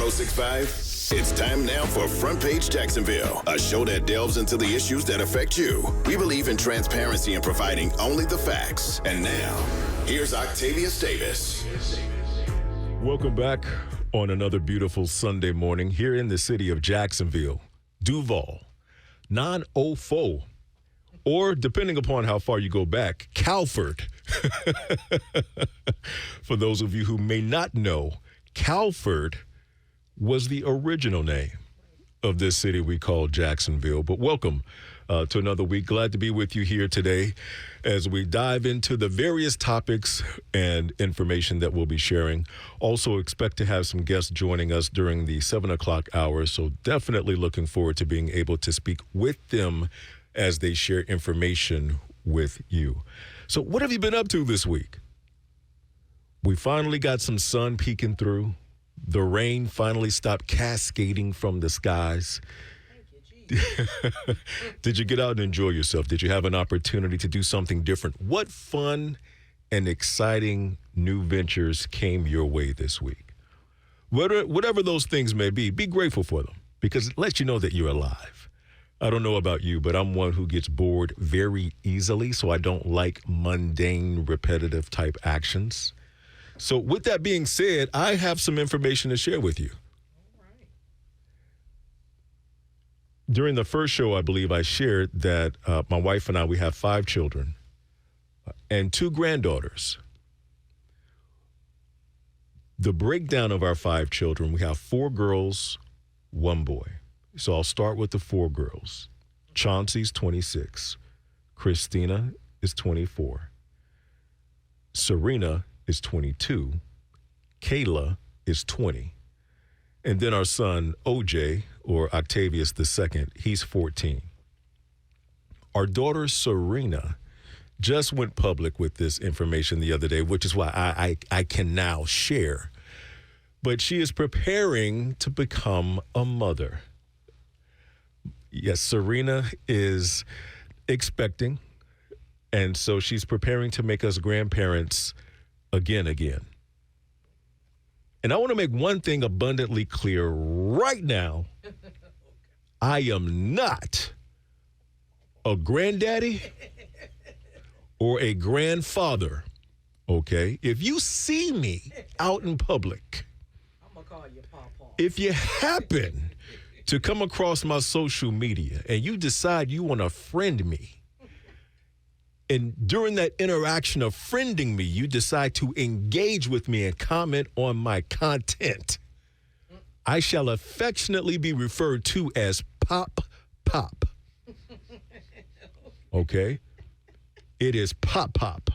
1065? It's time now for Front Page Jacksonville, a show that delves into the issues that affect you. We believe in transparency and providing only the facts. And now, here's Octavius Davis. Welcome back on another beautiful Sunday morning here in the city of Jacksonville, Duval, 904, or depending upon how far you go back, Calford. For those of you who may not know, Calford was the original name of this city we call Jacksonville. But welcome to another week. Glad to be with you here today as we dive into the various topics and information that we'll be sharing. Also expect to have some guests joining us during the 7 o'clock hour. So definitely looking forward to being able to speak with them as they share information with you. So what have you been up to this week? We finally got some sun peeking through. The rain finally stopped cascading from the skies. Did you get out and enjoy yourself? Did you have an opportunity to do something different? What fun and exciting new ventures came your way this week? Whatever those things may be grateful for them because it lets you know that you're alive. I don't know about you, but I'm one who gets bored very easily, so I don't like mundane, repetitive type actions. So with that being said, I have some information to share with you. All right. During the first show, I believe I shared that my wife and I, we have 5 children and 2 granddaughters. The breakdown of our 5 children, we have 4 girls, 1 boy. So I'll start with the 4 girls. Chauncey's 26. Christina is 24. Serena is 22. Kayla is 20. And then our son, OJ, or Octavius II, he's 14. Our daughter, Serena, just went public with this information the other day, which is why I can now share. But she is preparing to become a mother. Yes, Serena is expecting, and so she's preparing to make us grandparents again. And I want to make one thing abundantly clear right now. I am not a granddaddy or a grandfather, okay? If you see me out in public, I'm going to call you Pawpaw. if you happen to come across my social media and you decide you want to friend me, and during that interaction of friending me, you decide to engage with me and comment on my content, I shall affectionately be referred to as Pop. Okay? It is Pop. All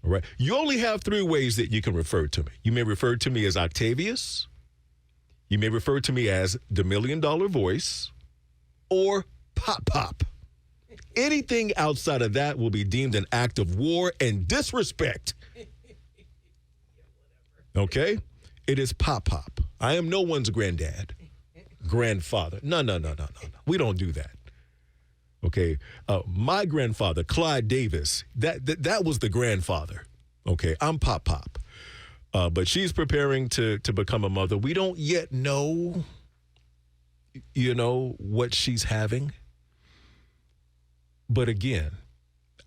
right? You only have 3 ways that you can refer to me. You may refer to me as Octavius. You may refer to me as the $1 Million Voice or Pop. Anything outside of that will be deemed an act of war and disrespect. Okay? It is Pop. I am no one's granddad, grandfather. No. We don't do that. Okay? My grandfather, Clyde Davis, that was the grandfather. Okay? I'm Pop. But she's preparing to become a mother. We don't yet know, what she's having. But again,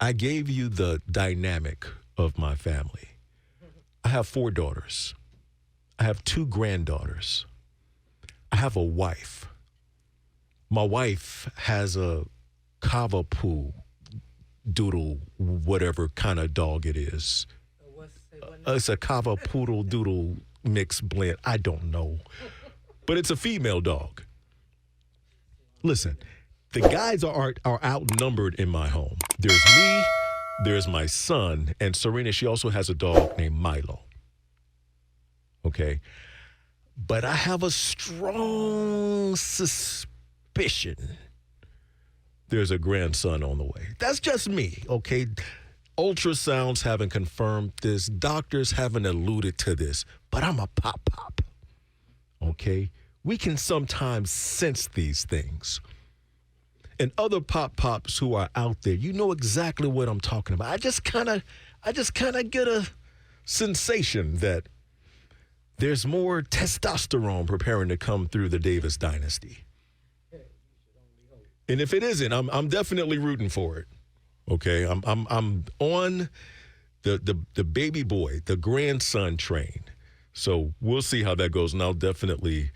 I gave you the dynamic of my family. I have 4 daughters. I have 2 granddaughters. I have a wife. My wife has a Cavapoo doodle, whatever kind of dog it is. It's a Cava Poodle Doodle mix blend. I don't know. But it's a female dog. Listen, the guys are outnumbered in my home. There's me, there's my son, and Serena, she also has a dog named Milo. Okay? But I have a strong suspicion there's a grandson on the way. That's just me, okay? Ultrasounds haven't confirmed this. Doctors haven't alluded to this. But I'm a Pop. Okay? We can sometimes sense these things. And other Pops who are out there, you know exactly what I'm talking about. I just kind of get a sensation that there's more testosterone preparing to come through the Davis dynasty. And if it isn't, I'm definitely rooting for it. Okay, I'm on the baby boy, the grandson train. So we'll see how that goes, and I'll definitely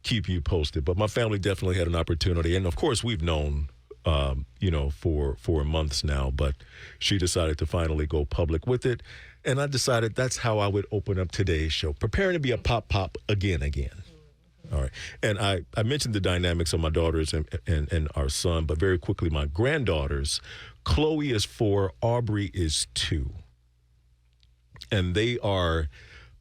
keep you posted. But my family definitely had an opportunity, and of course we've known, for months now. But she decided to finally go public with it, and I decided that's how I would open up today's show, preparing to be a pop again. All right, and I mentioned the dynamics of my daughters and our son, but very quickly, my granddaughters, Chloe is 4, Aubrey is 2. And they are,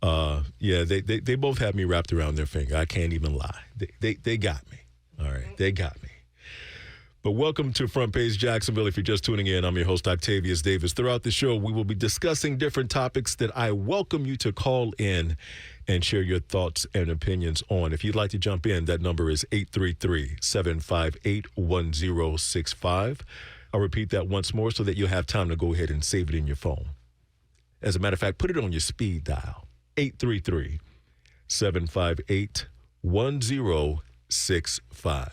they both have me wrapped around their finger. I can't even lie. They got me. All right, they got me. But welcome to Front Page Jacksonville. If you're just tuning in, I'm your host, Octavius Davis. Throughout the show, we will be discussing different topics that I welcome you to call in and share your thoughts and opinions on. If you'd like to jump in, that number is 833-758-1065. I'll repeat that once more so that you'll have time to go ahead and save it in your phone. As a matter of fact, put it on your speed dial, 833-758-1065.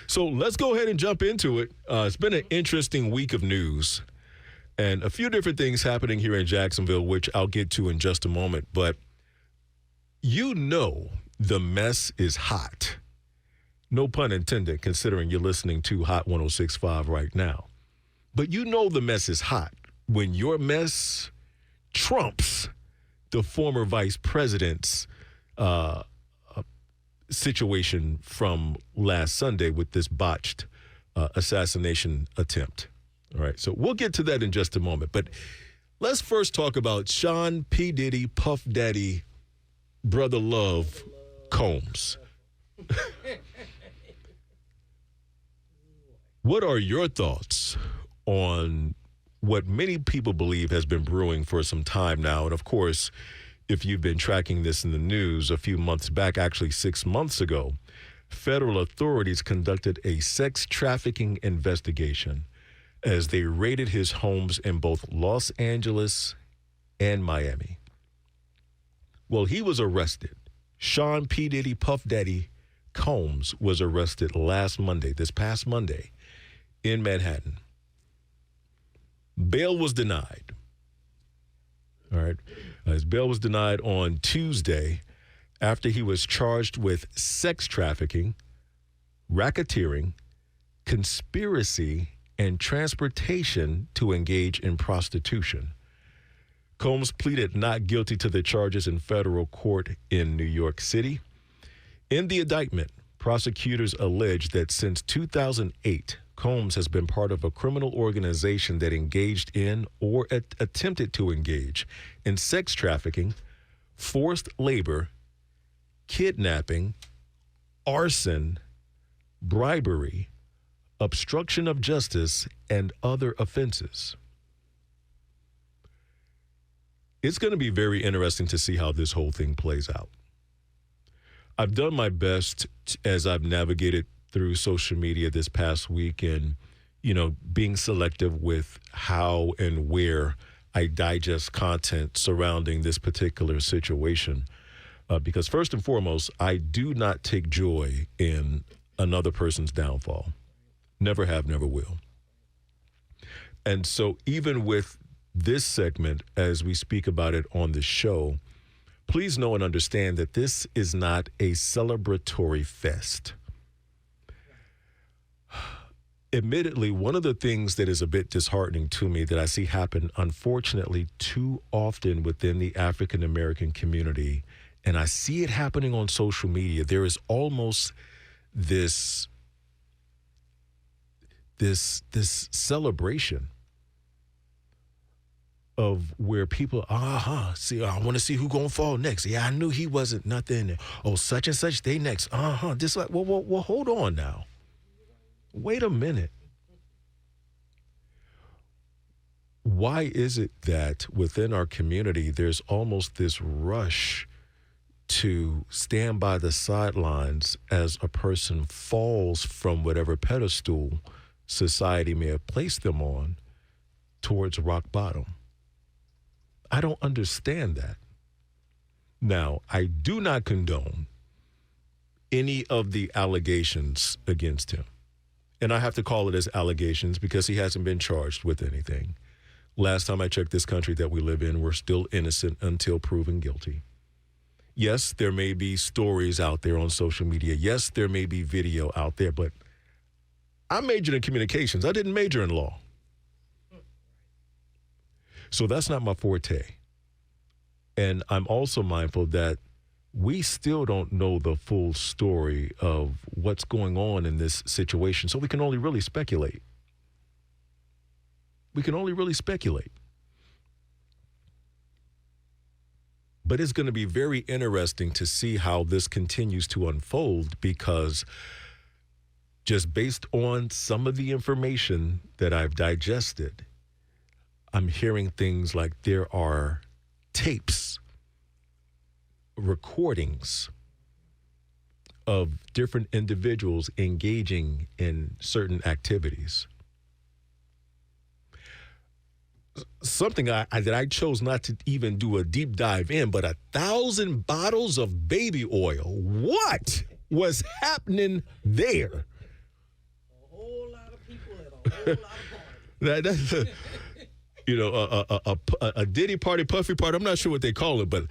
So let's go ahead and jump into it. It's been an interesting week of news and a few different things happening here in Jacksonville, which I'll get to in just a moment. But the mess is hot. No pun intended, considering you're listening to Hot 106.5 right now. But the mess is hot when your mess trumps the former vice president's situation from last Sunday with this botched assassination attempt. All right, so we'll get to that in just a moment. But let's first talk about Sean P. Diddy, Puff Daddy, Brother Love Combs. What are your thoughts on what many people believe has been brewing for some time now? And of course, if you've been tracking this in the news, a few months back, actually 6 months ago, federal authorities conducted a sex trafficking investigation as they raided his homes in both Los Angeles and Miami. Well, he was arrested. Sean P. Diddy, Puff Daddy Combs was arrested this past Monday, in Manhattan. Bail was denied. All right. His bail was denied on Tuesday after he was charged with sex trafficking, racketeering, conspiracy, and transportation to engage in prostitution. Combs pleaded not guilty to the charges in federal court in New York City. In the indictment, prosecutors allege that since 2008, Combs has been part of a criminal organization that engaged in or attempted to engage in sex trafficking, forced labor, kidnapping, arson, bribery, obstruction of justice, and other offenses. It's going to be very interesting to see how this whole thing plays out. I've done my best as I've navigated through social media this past week and, being selective with how and where I digest content surrounding this particular situation. Because first and foremost, I do not take joy in another person's downfall. Never have, never will. And so even with this segment, as we speak about it on the show, please know and understand that this is not a celebratory fest. Admittedly, one of the things that is a bit disheartening to me that I see happen, unfortunately, too often within the African American community, and I see it happening on social media, there is almost this celebration of where people, see, I want to see who gonna fall next. Yeah, I knew he wasn't nothing. Oh, such and such, they next. This like, well, hold on now. Wait a minute. Why is it that within our community, there's almost this rush to stand by the sidelines as a person falls from whatever pedestal society may have placed them on towards rock bottom? I don't understand that. Now, I do not condone any of the allegations against him. And I have to call it as allegations because he hasn't been charged with anything. Last time I checked this country that we live in, we're still innocent until proven guilty. Yes, there may be stories out there on social media. Yes, there may be video out there, but I majored in communications. I didn't major in law. So that's not my forte. And I'm also mindful that we still don't know the full story of what's going on in this situation, so we can only really speculate. We can only really speculate. But it's going to be very interesting to see how this continues to unfold, because just based on some of the information that I've digested, I'm hearing things like there are tapes, recordings of different individuals engaging in certain activities. Something that I chose not to even do a deep dive in, but 1,000 bottles of baby oil. What was happening there? A whole lot of people at a whole lot of parties. That's a Diddy party, Puffy party. I'm not sure what they call it, but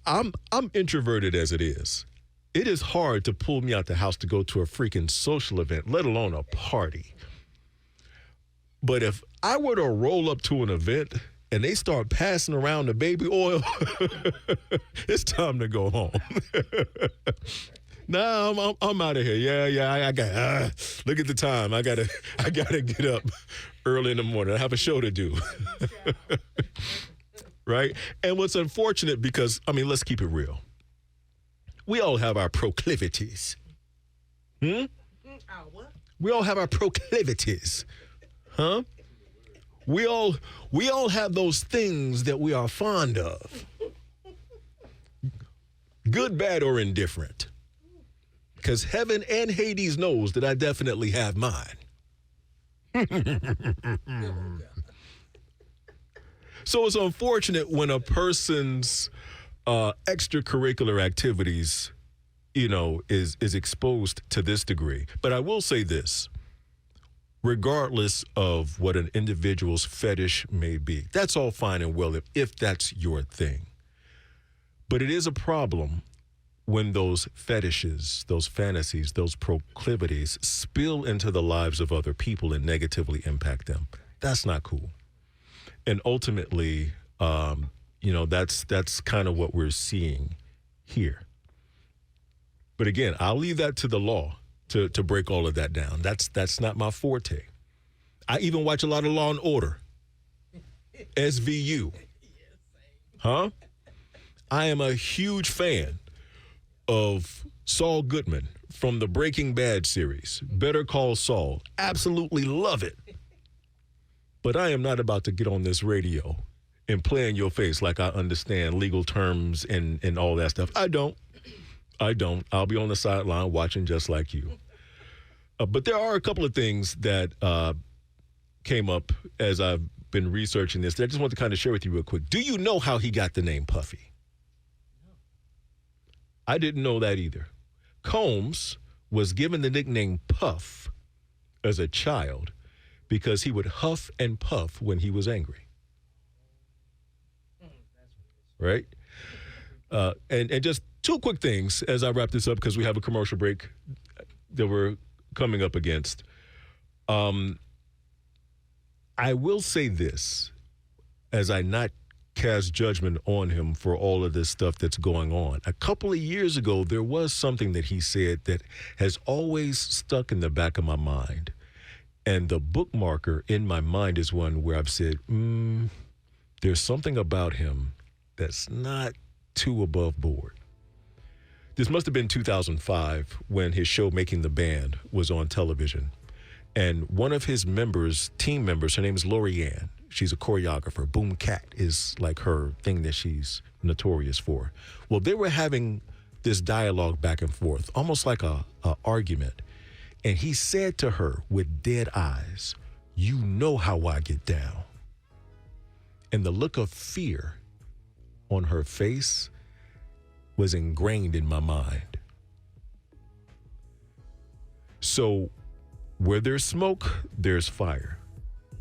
I'm introverted as it is. It is hard to pull me out the house to go to a freaking social event, let alone a party. But if I were to roll up to an event and they start passing around the baby oil, it's time to go home. No, I'm out of here. Yeah. I got. Look at the time. I gotta get up early in the morning. I have a show to do. Right? And what's unfortunate, because, let's keep it real. We all have our proclivities. Our what? We all have our proclivities. Huh? We all have those things that we are fond of. Good, bad, or indifferent. Because heaven and Hades knows that I definitely have mine. So it's unfortunate when a person's extracurricular activities, is exposed to this degree. But I will say this, regardless of what an individual's fetish may be, that's all fine and well if that's your thing. But it is a problem when those fetishes, those fantasies, those proclivities spill into the lives of other people and negatively impact them. That's not cool. And ultimately, that's kind of what we're seeing here. But again, I'll leave that to the law to break all of that down. That's not my forte. I even watch a lot of Law and Order. SVU. Huh? I am a huge fan of Saul Goodman from the Breaking Bad series, Better Call Saul. Absolutely love it. But I am not about to get on this radio and play in your face like I understand legal terms and all that stuff. I don't. I'll be on the sideline watching just like you. But there are a couple of things that came up as I've been researching this that I just want to kind of share with you real quick. Do you know how he got the name Puffy? I didn't know that either. Combs was given the nickname Puff as a child because he would huff and puff when he was angry. Right? And just two quick things as I wrap this up, because we have a commercial break that we're coming up against. I will say this, as I not cast judgment on him for all of this stuff that's going on. A couple of years ago, there was something that he said that has always stuck in the back of my mind. And the bookmarker in my mind is one where I've said, there's something about him that's not too above board. This must have been 2005 when his show Making the Band was on television. And one of his team members, her name is Lorianne. She's a choreographer. Boom Cat is like her thing that she's notorious for. Well, they were having this dialogue back and forth, almost like a argument. And he said to her with dead eyes, "You know how I get down." And the look of fear on her face was ingrained in my mind. So where there's smoke, there's fire.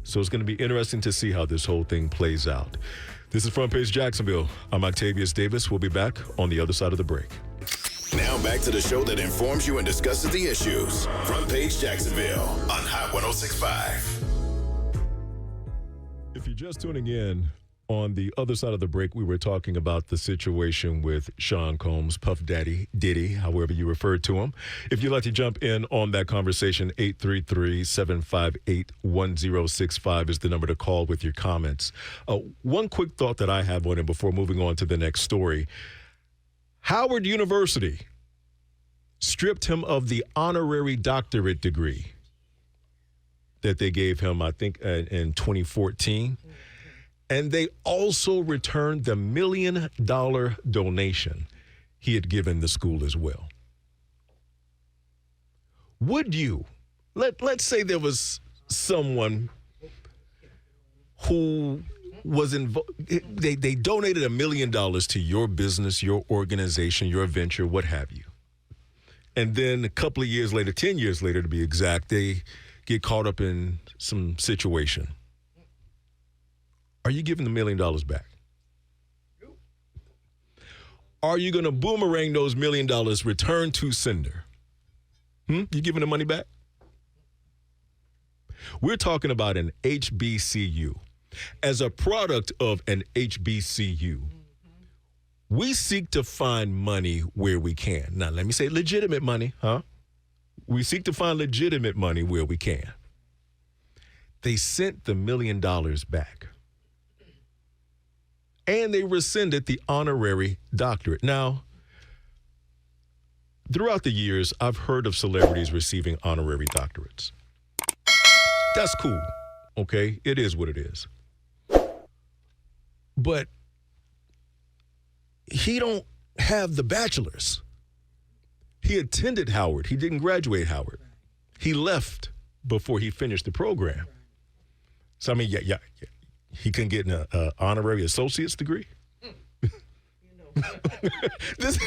So it's going to be interesting to see how this whole thing plays out. This is Front Page Jacksonville. I'm Octavius Davis. We'll be back on the other side of the break. Now back to the show that informs you and discusses the issues. Front Page Jacksonville on Hot 106.5. If you're just tuning in, on the other side of the break, we were talking about the situation with Sean Combs, Puff Daddy, Diddy, however you referred to him. If you'd like to jump in on that conversation, 833-758-1065 is the number to call with your comments. One quick thought that I have on it before moving on to the next story. Howard University stripped him of the honorary doctorate degree that they gave him, I think, in 2014. And they also returned the $1 million donation he had given the school as well. Would you, let's say there was someone who was involved, they donated $1 million to your business, your organization, your venture, what have you. And then a couple of years later, 10 years later to be exact, they get caught up in some situation. Are you giving the $1 million back? Are you going to boomerang those $1 million return to sender? You giving the money back? We're talking about an HBCU. As a product of an HBCU, we seek to find money where we can. Now, let me say legitimate money, huh? We seek to find legitimate money where we can. They sent the $1 million back. And they rescinded the honorary doctorate. Now, throughout the years, I've heard of celebrities receiving honorary doctorates. That's cool, okay? It is what it is. But he don't have the bachelor's. He attended Howard. He didn't graduate Howard. He left before he finished the program. So, I mean, yeah. He can get an honorary associate's degree. This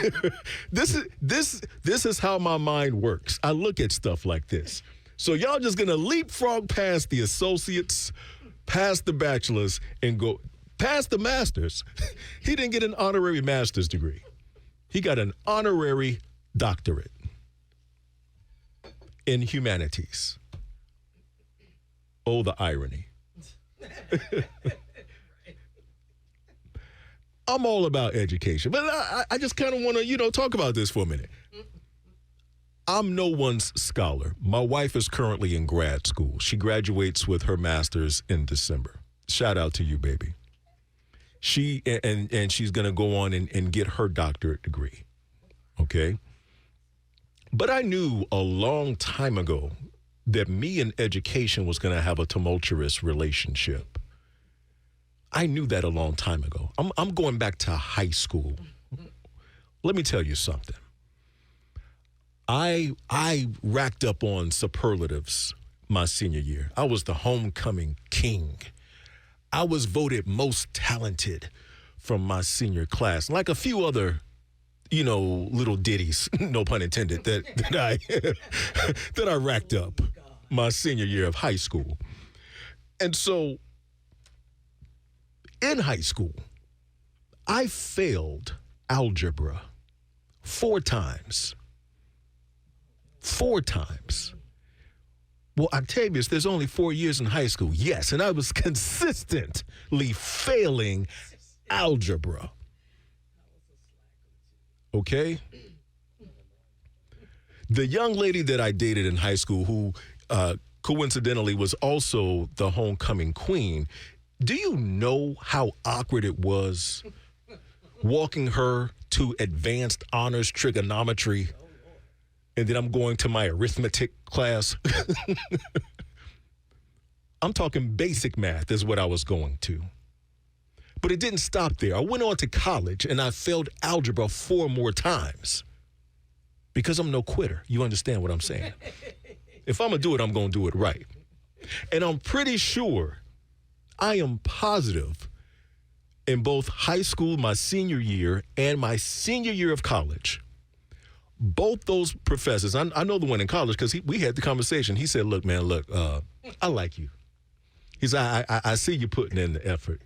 is how my mind works. I look at stuff like this. So y'all just gonna leapfrog past the associates, past the bachelors, and go past the masters. He didn't get an honorary master's degree. He got an honorary doctorate in humanities. Oh, the irony. I'm all about education, but I just kind of want to, talk about this for a minute. I'm no one's scholar. My wife is currently in grad school. She graduates with her master's in December. Shout out to you, baby. She and she's going to go on and get her doctorate degree. Okay. But I knew a long time ago that me and education was going to have a tumultuous relationship. I knew that a long time ago. I'm going back to high school. Let me tell you something. I racked up on superlatives my senior year. I was the homecoming king. I was voted most talented from my senior class, like a few other little ditties, no pun intended, that I racked up my senior year of high school. And so in high school, I failed algebra 4 times. 4 times. Well, Octavius, there's only 4 years in high school. Yes, and I was consistently failing algebra. Okay? The young lady that I dated in high school who coincidentally was also the homecoming queen, do you know how awkward it was walking her to advanced honors trigonometry and then I'm going to my arithmetic class? I'm talking basic math is what I was going to. But it didn't stop there. I went on to college and I failed algebra 4 more times because I'm no quitter. You understand what I'm saying? If I'm going to do it, I'm going to do it right. And I'm pretty sure, I am positive, in both high school, my senior year, and my senior year of college. Both those professors, I know the one in college because we had the conversation. He said, look, man, I like you. He said, I see you putting in the effort.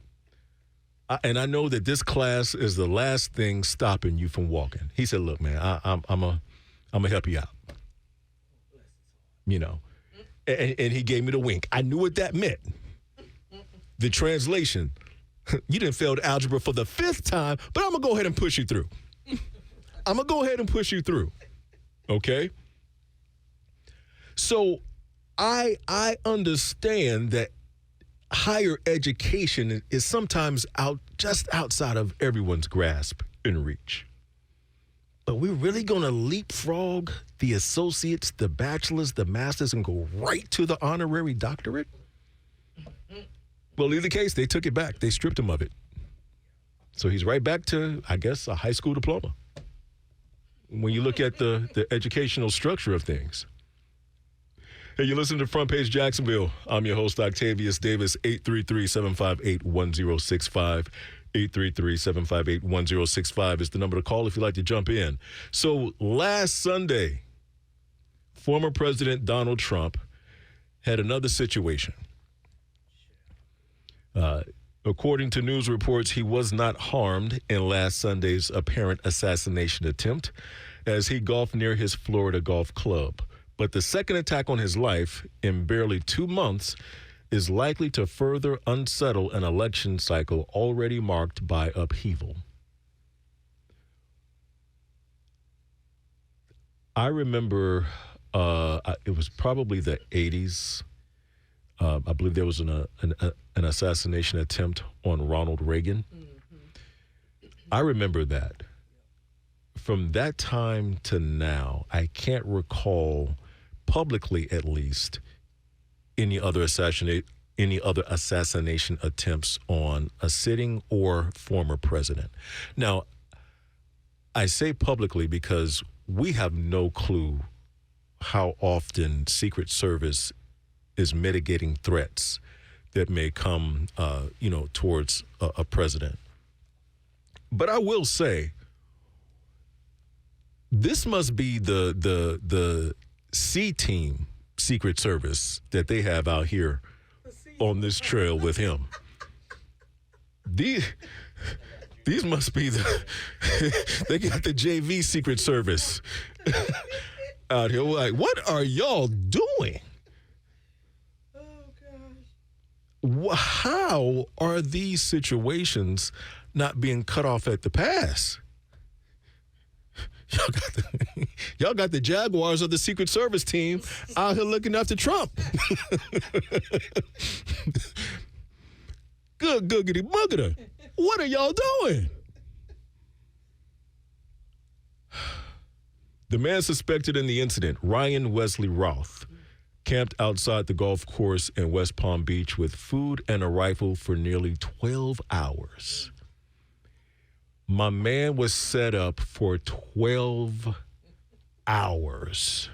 And I know that this class is the last thing stopping you from walking. He said, look, man, I'm going to help you out. You know, and he gave me the wink. I knew what that meant. The translation, you didn't fail algebra for the 5th time, but I'm going to go ahead and push you through. Okay? So I understand that higher education is sometimes just outside of everyone's grasp and reach. But we're really going to leapfrog the associates, the bachelors, the masters, and go right to the honorary doctorate? Well, in either case, they took it back. They stripped him of it. So he's right back to, I guess, a high school diploma. When you look at the educational structure of things. Hey, you listen to Front Page Jacksonville. I'm your host, Octavius Davis, 833-758-1065. 833-758-1065 is the number to call if you'd like to jump in. So last Sunday, former President Donald Trump had another situation. According to news reports, he was not harmed in last Sunday's apparent assassination attempt as he golfed near his Florida golf club. But the second attack on his life in barely 2 months is likely to further unsettle an election cycle already marked by upheaval. I remember it was probably the 80s. I believe there was an assassination attempt on Ronald Reagan. Mm-hmm. I remember that. From that time to now, I can't recall, publicly at least, any other assassination attempts on a sitting or former president. Now, I say publicly because we have no clue how often Secret Service is mitigating threats that may come, towards a president. But I will say, this must be the C-team Secret Service that they have out here on this trail with him. These must be they got the JV Secret Service out here. We're like, what are y'all doing? How are these situations not being cut off at the pass? Y'all got the Jaguars of the Secret Service team out here looking after Trump. Good googity boogity. What are y'all doing? The man suspected in the incident, Ryan Wesley Roth, camped outside the golf course in West Palm Beach with food and a rifle for nearly 12 hours. My man was set up for 12 hours.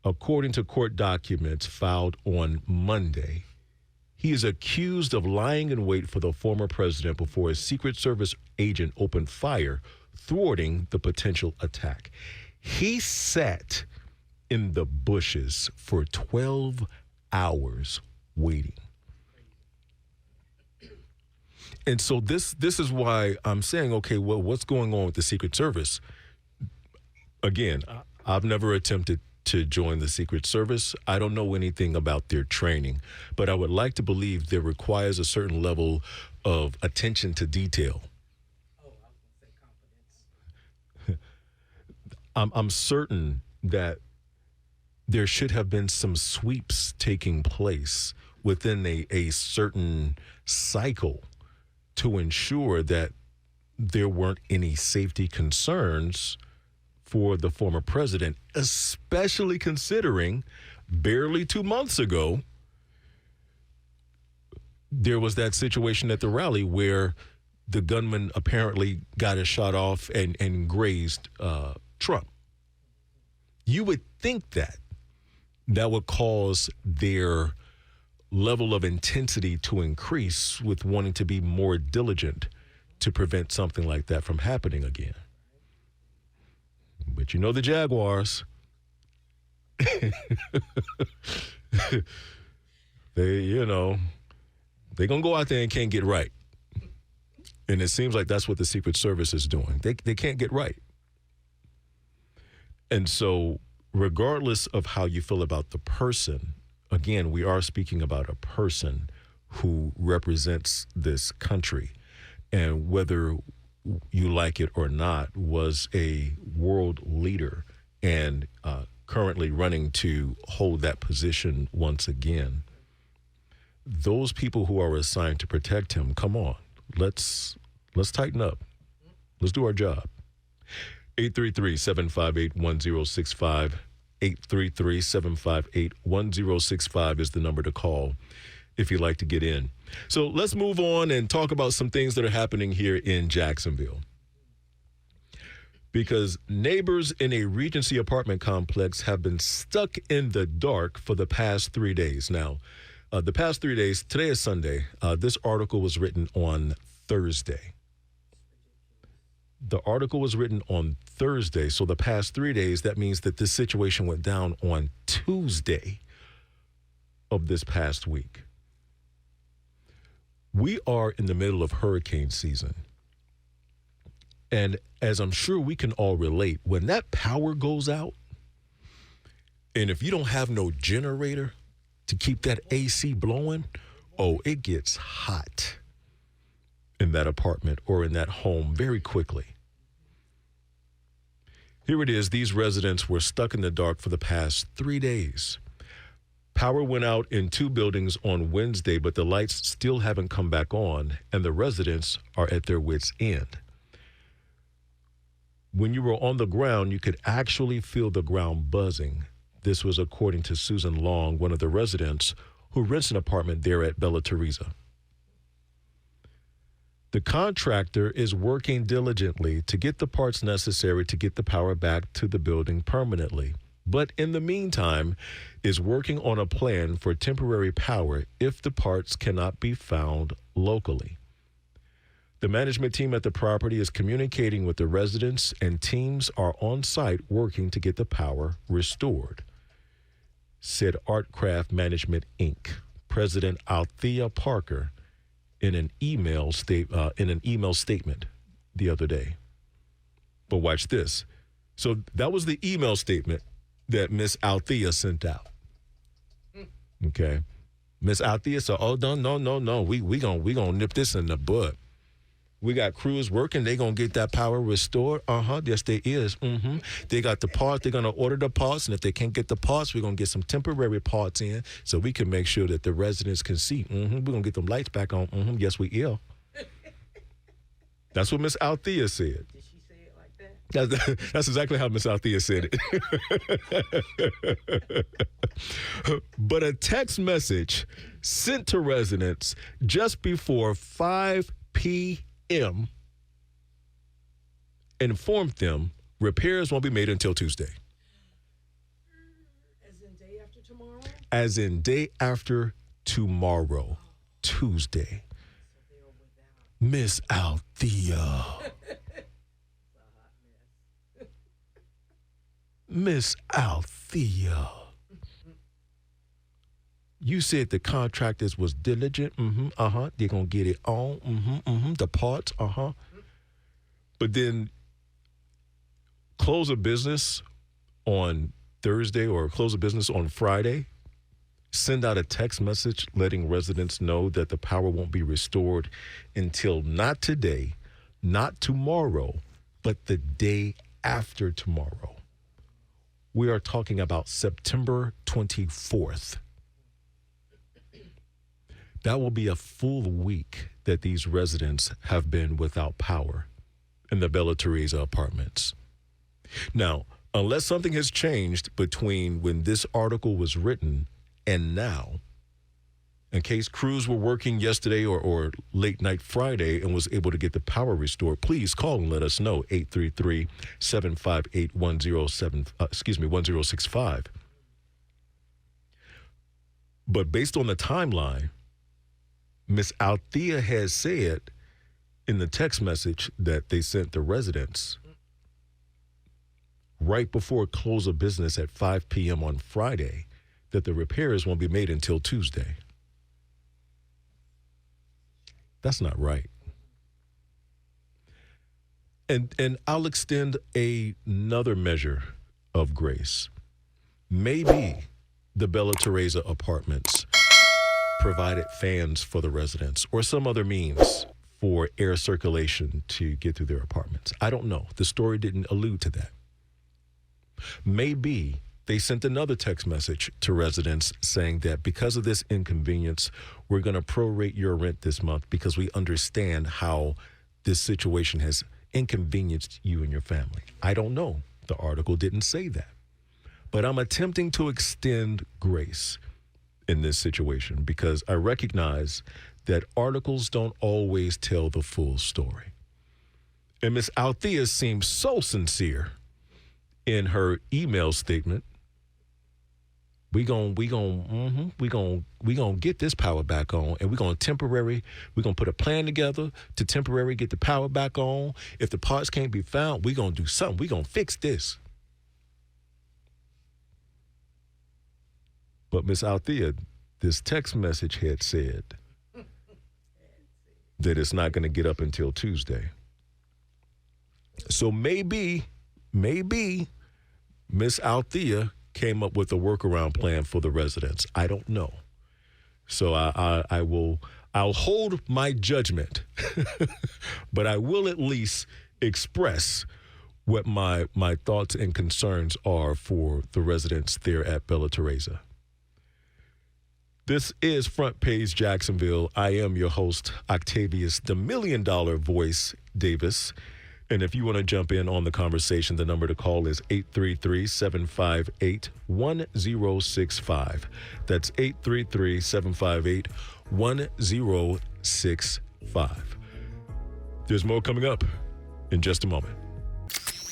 According to court documents filed on Monday, he is accused of lying in wait for the former president before a Secret Service agent opened fire, thwarting the potential attack. He sat in the bushes for 12 hours waiting. And so this is why I'm saying, okay, well, what's going on with the Secret Service? Again, I've never attempted to join the Secret Service. I don't know anything about their training, but I would like to believe that requires a certain level of attention to detail. Oh, I was going to say confidence. I'm certain that there should have been some sweeps taking place within a certain cycle to ensure that there weren't any safety concerns for the former president, especially considering barely 2 months ago, there was that situation at the rally where the gunman apparently got a shot off and grazed Trump. You would think that would cause their level of intensity to increase with wanting to be more diligent to prevent something like that from happening again. But you know the Jaguars. They're going to go out there and can't get right. And it seems like that's what the Secret Service is doing. They can't get right. And so regardless of how you feel about the person, again, we are speaking about a person who represents this country, and whether you like it or not, was a world leader and currently running to hold that position once again. Those people who are assigned to protect him, come on, let's tighten up. Let's do our job. 833-758-1065. 833-758-1065 is the number to call if you'd like to get in. So let's move on and talk about some things that are happening here in Jacksonville. Because neighbors in a Regency apartment complex have been stuck in the dark for the past 3 days. Now, the past 3 days, today is Sunday. This article was written on Thursday. The article was written on Thursday, so the past 3 days, that means that this situation went down on Tuesday of this past week. We are in the middle of hurricane season. And as I'm sure we can all relate, when that power goes out, and if you don't have no generator to keep that AC blowing, it gets hot in that apartment or in that home very quickly. Here it is. These residents were stuck in the dark for the past 3 days. Power went out in 2 buildings on Wednesday, but the lights still haven't come back on, and the residents are at their wits' end. When you were on the ground, you could actually feel the ground buzzing. This was according to Susan Long, one of the residents who rents an apartment there at Bella Teresa. The contractor is working diligently to get the parts necessary to get the power back to the building permanently, but in the meantime is working on a plan for temporary power if the parts cannot be found locally. The management team at the property is communicating with the residents, and teams are on site working to get the power restored, said Artcraft Management, Inc. President Althea Parker in an email statement the other day. But watch this. So that was the email statement that Miss Althea sent out. Okay. Miss Althea said, no. We gonna nip this in the bud. We got crews working. They gonna get that power restored. Yes, they is. They got the parts. They're gonna order the parts, and if they can't get the parts, we're gonna get some temporary parts in so we can make sure that the residents can see. We're gonna get them lights back on. Yes, we will. That's what Miss Althea said. Did she say it like that? That's exactly how Miss Althea said it. But a text message sent to residents just before 5 p.m. informed them repairs won't be made until Tuesday. As in day after tomorrow? As in day after tomorrow, Tuesday. Miss Althea. Miss Althea. You said the contractors was diligent. They're going to get it on. The parts. But then close of business on Thursday or close of business on Friday. Send out a text message letting residents know that the power won't be restored until not today, not tomorrow, but the day after tomorrow. We are talking about September 24th. That will be a full week that these residents have been without power in the Bella Teresa apartments. Now, unless something has changed between when this article was written and now, in case crews were working yesterday or late night Friday and was able to get the power restored, please call and let us know. 833-758-1065. 1065. But based on the timeline, Miss Althea has said in the text message that they sent the residents right before close of business at 5 p.m. on Friday that the repairs won't be made until Tuesday. That's not right. And I'll extend another measure of grace. Maybe the Bella Teresa Apartments provided fans for the residents or some other means for air circulation to get through their apartments. I don't know. The story didn't allude to that. Maybe they sent another text message to residents saying that because of this inconvenience, we're going to prorate your rent this month because we understand how this situation has inconvenienced you and your family. I don't know. The article didn't say that. But I'm attempting to extend grace in this situation because I recognize that articles don't always tell the full story. And Miss Althea seems so sincere in her email statement. We gonna get this power back on, and we're gonna put a plan together to temporarily get the power back on. If the parts can't be found, we're gonna do something. We're gonna fix this. But Miss Althea, this text message had said that it's not going to get up until Tuesday. So maybe Miss Althea came up with a workaround plan for the residents. I don't know. So I'll hold my judgment, but I will at least express what my thoughts and concerns are for the residents there at Bella Teresa. This is Front Page Jacksonville. I am your host, Octavius, the $1 Million Voice Davis. And if you want to jump in on the conversation, the number to call is 833-758-1065. That's 833-758-1065. There's more coming up in just a moment.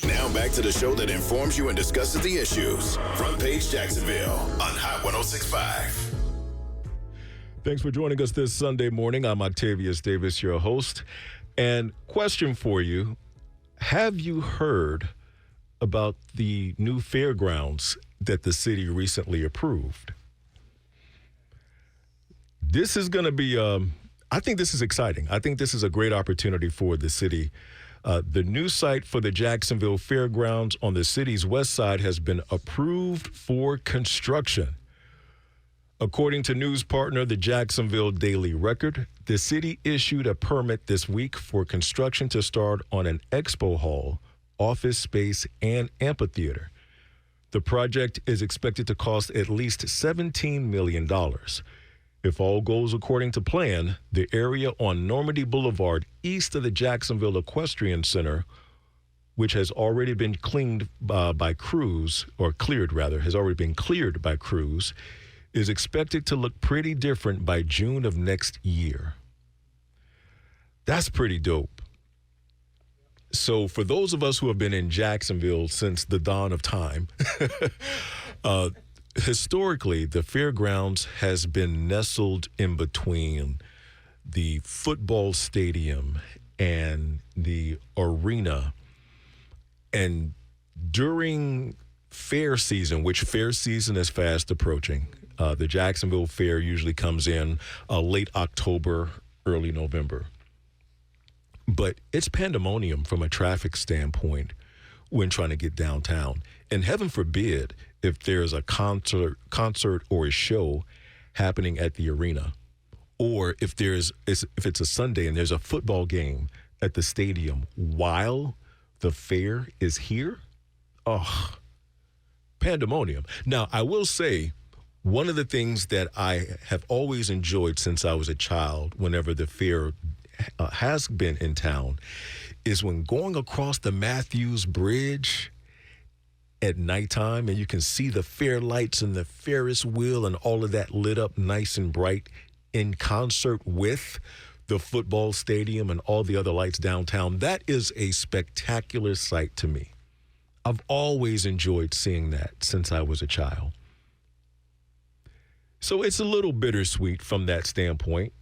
Now back to the show that informs you and discusses the issues. Front Page Jacksonville on Hot 106.5. Thanks for joining us this Sunday morning. I'm Octavius Davis, your host. And question for you, have you heard about the new fairgrounds that the city recently approved? This is going to be, I think this is exciting. I think this is a great opportunity for the city. The new site for the Jacksonville Fairgrounds on the city's west side has been approved for construction. According to news partner, the Jacksonville Daily Record, the city issued a permit this week for construction to start on an expo hall, office space, and amphitheater. The project is expected to cost at least $17 million. If all goes according to plan, the area on Normandy Boulevard, east of the Jacksonville Equestrian Center, which has already been cleared by crews, is expected to look pretty different by June of next year. That's pretty dope. So for those of us who have been in Jacksonville since the dawn of time, historically, the fairgrounds has been nestled in between the football stadium and the arena. And during fair season, which fair season is fast approaching, the Jacksonville Fair usually comes in late October, early November. But it's pandemonium from a traffic standpoint when trying to get downtown. And heaven forbid if there's a concert or a show happening at the arena, or if it's a Sunday and there's a football game at the stadium while the fair is here. Oh, pandemonium. Now, I will say, one of the things that I have always enjoyed since I was a child, whenever the fair has been in town, is when going across the Matthews Bridge at nighttime and you can see the fair lights and the Ferris wheel and all of that lit up nice and bright in concert with the football stadium and all the other lights downtown. That is a spectacular sight to me. I've always enjoyed seeing that since I was a child. So it's a little bittersweet from that standpoint.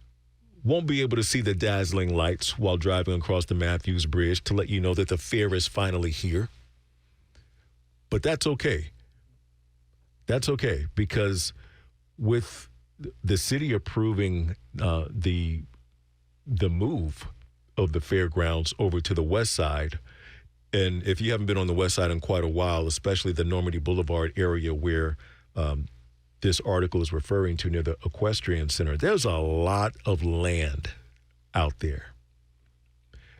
Won't be able to see the dazzling lights while driving across the Matthews Bridge to let you know that the fair is finally here. But that's okay. That's okay, because with the city approving the move of the fairgrounds over to the west side, and if you haven't been on the west side in quite a while, especially the Normandy Boulevard area where this article is referring to near the Equestrian Center, there's a lot of land out there.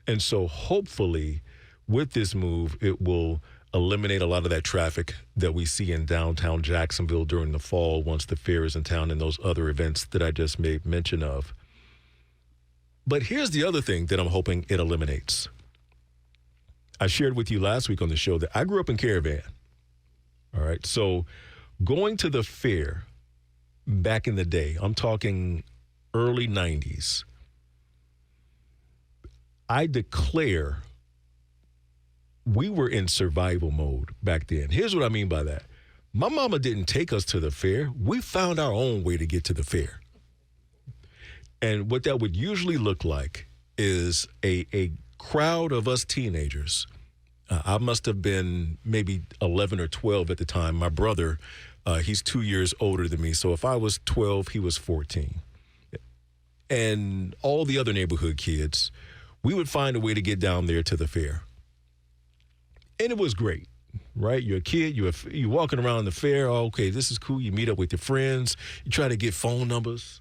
And so hopefully with this move, it will eliminate a lot of that traffic that we see in downtown Jacksonville during the fall once the fair is in town and those other events that I just made mention of. But here's the other thing that I'm hoping it eliminates. I shared with you last week on the show that I grew up in Caravan. All right, so going to the fair back in the day, I'm talking early 90s, I declare we were in survival mode back then. Here's what I mean by that. My mama didn't take us to the fair. We found our own way to get to the fair. And what that would usually look like is a crowd of us teenagers. I must have been maybe 11 or 12 at the time. My brother, he's 2 years older than me. So if I was 12, he was 14. And all the other neighborhood kids, we would find a way to get down there to the fair. And it was great, right? You're a kid, you're walking around the fair. Oh, okay, this is cool. You meet up with your friends. You try to get phone numbers.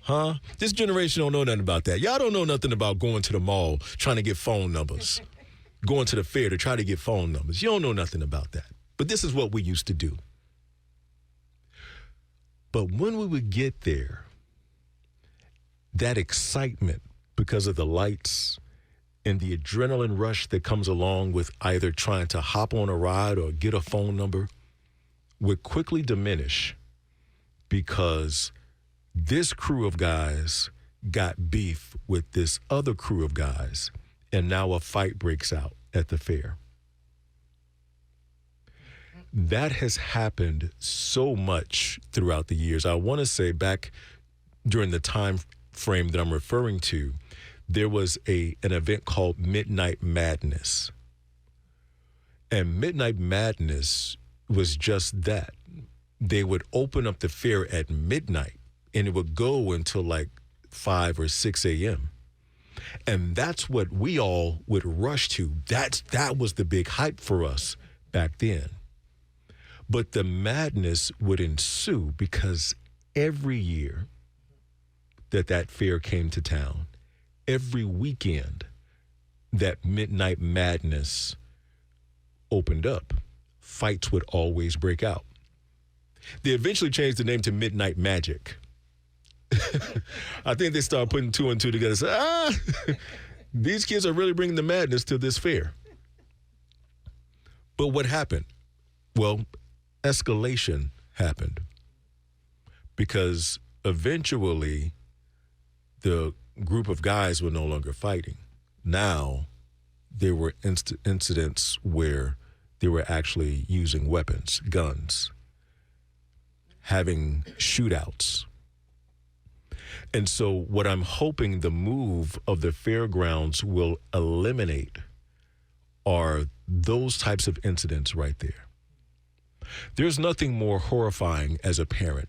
Huh? This generation don't know nothing about that. Y'all don't know nothing about going to the mall, trying to get phone numbers. Going to the fair to try to get phone numbers. You don't know nothing about that. But this is what we used to do. But when we would get there, that excitement because of the lights and the adrenaline rush that comes along with either trying to hop on a ride or get a phone number would quickly diminish because this crew of guys got beef with this other crew of guys, and now a fight breaks out at the fair. That has happened so much throughout the years. I want to say back during the time frame that I'm referring to, there was an event called Midnight Madness. And Midnight Madness was just that. They would open up the fair at midnight, and it would go until like 5 or 6 a.m. And that's what we all would rush to. That was the big hype for us back then. But the madness would ensue because every year that fair came to town, every weekend that Midnight Madness opened up, fights would always break out. They eventually changed the name to Midnight Magic. I think they started putting 2 and 2 together. So, these kids are really bringing the madness to this fair. But what happened? Well, escalation happened because eventually the group of guys were no longer fighting. Now there were incidents where they were actually using weapons, guns, having shootouts. And so what I'm hoping the move of the fairgrounds will eliminate are those types of incidents right there. There's nothing more horrifying as a parent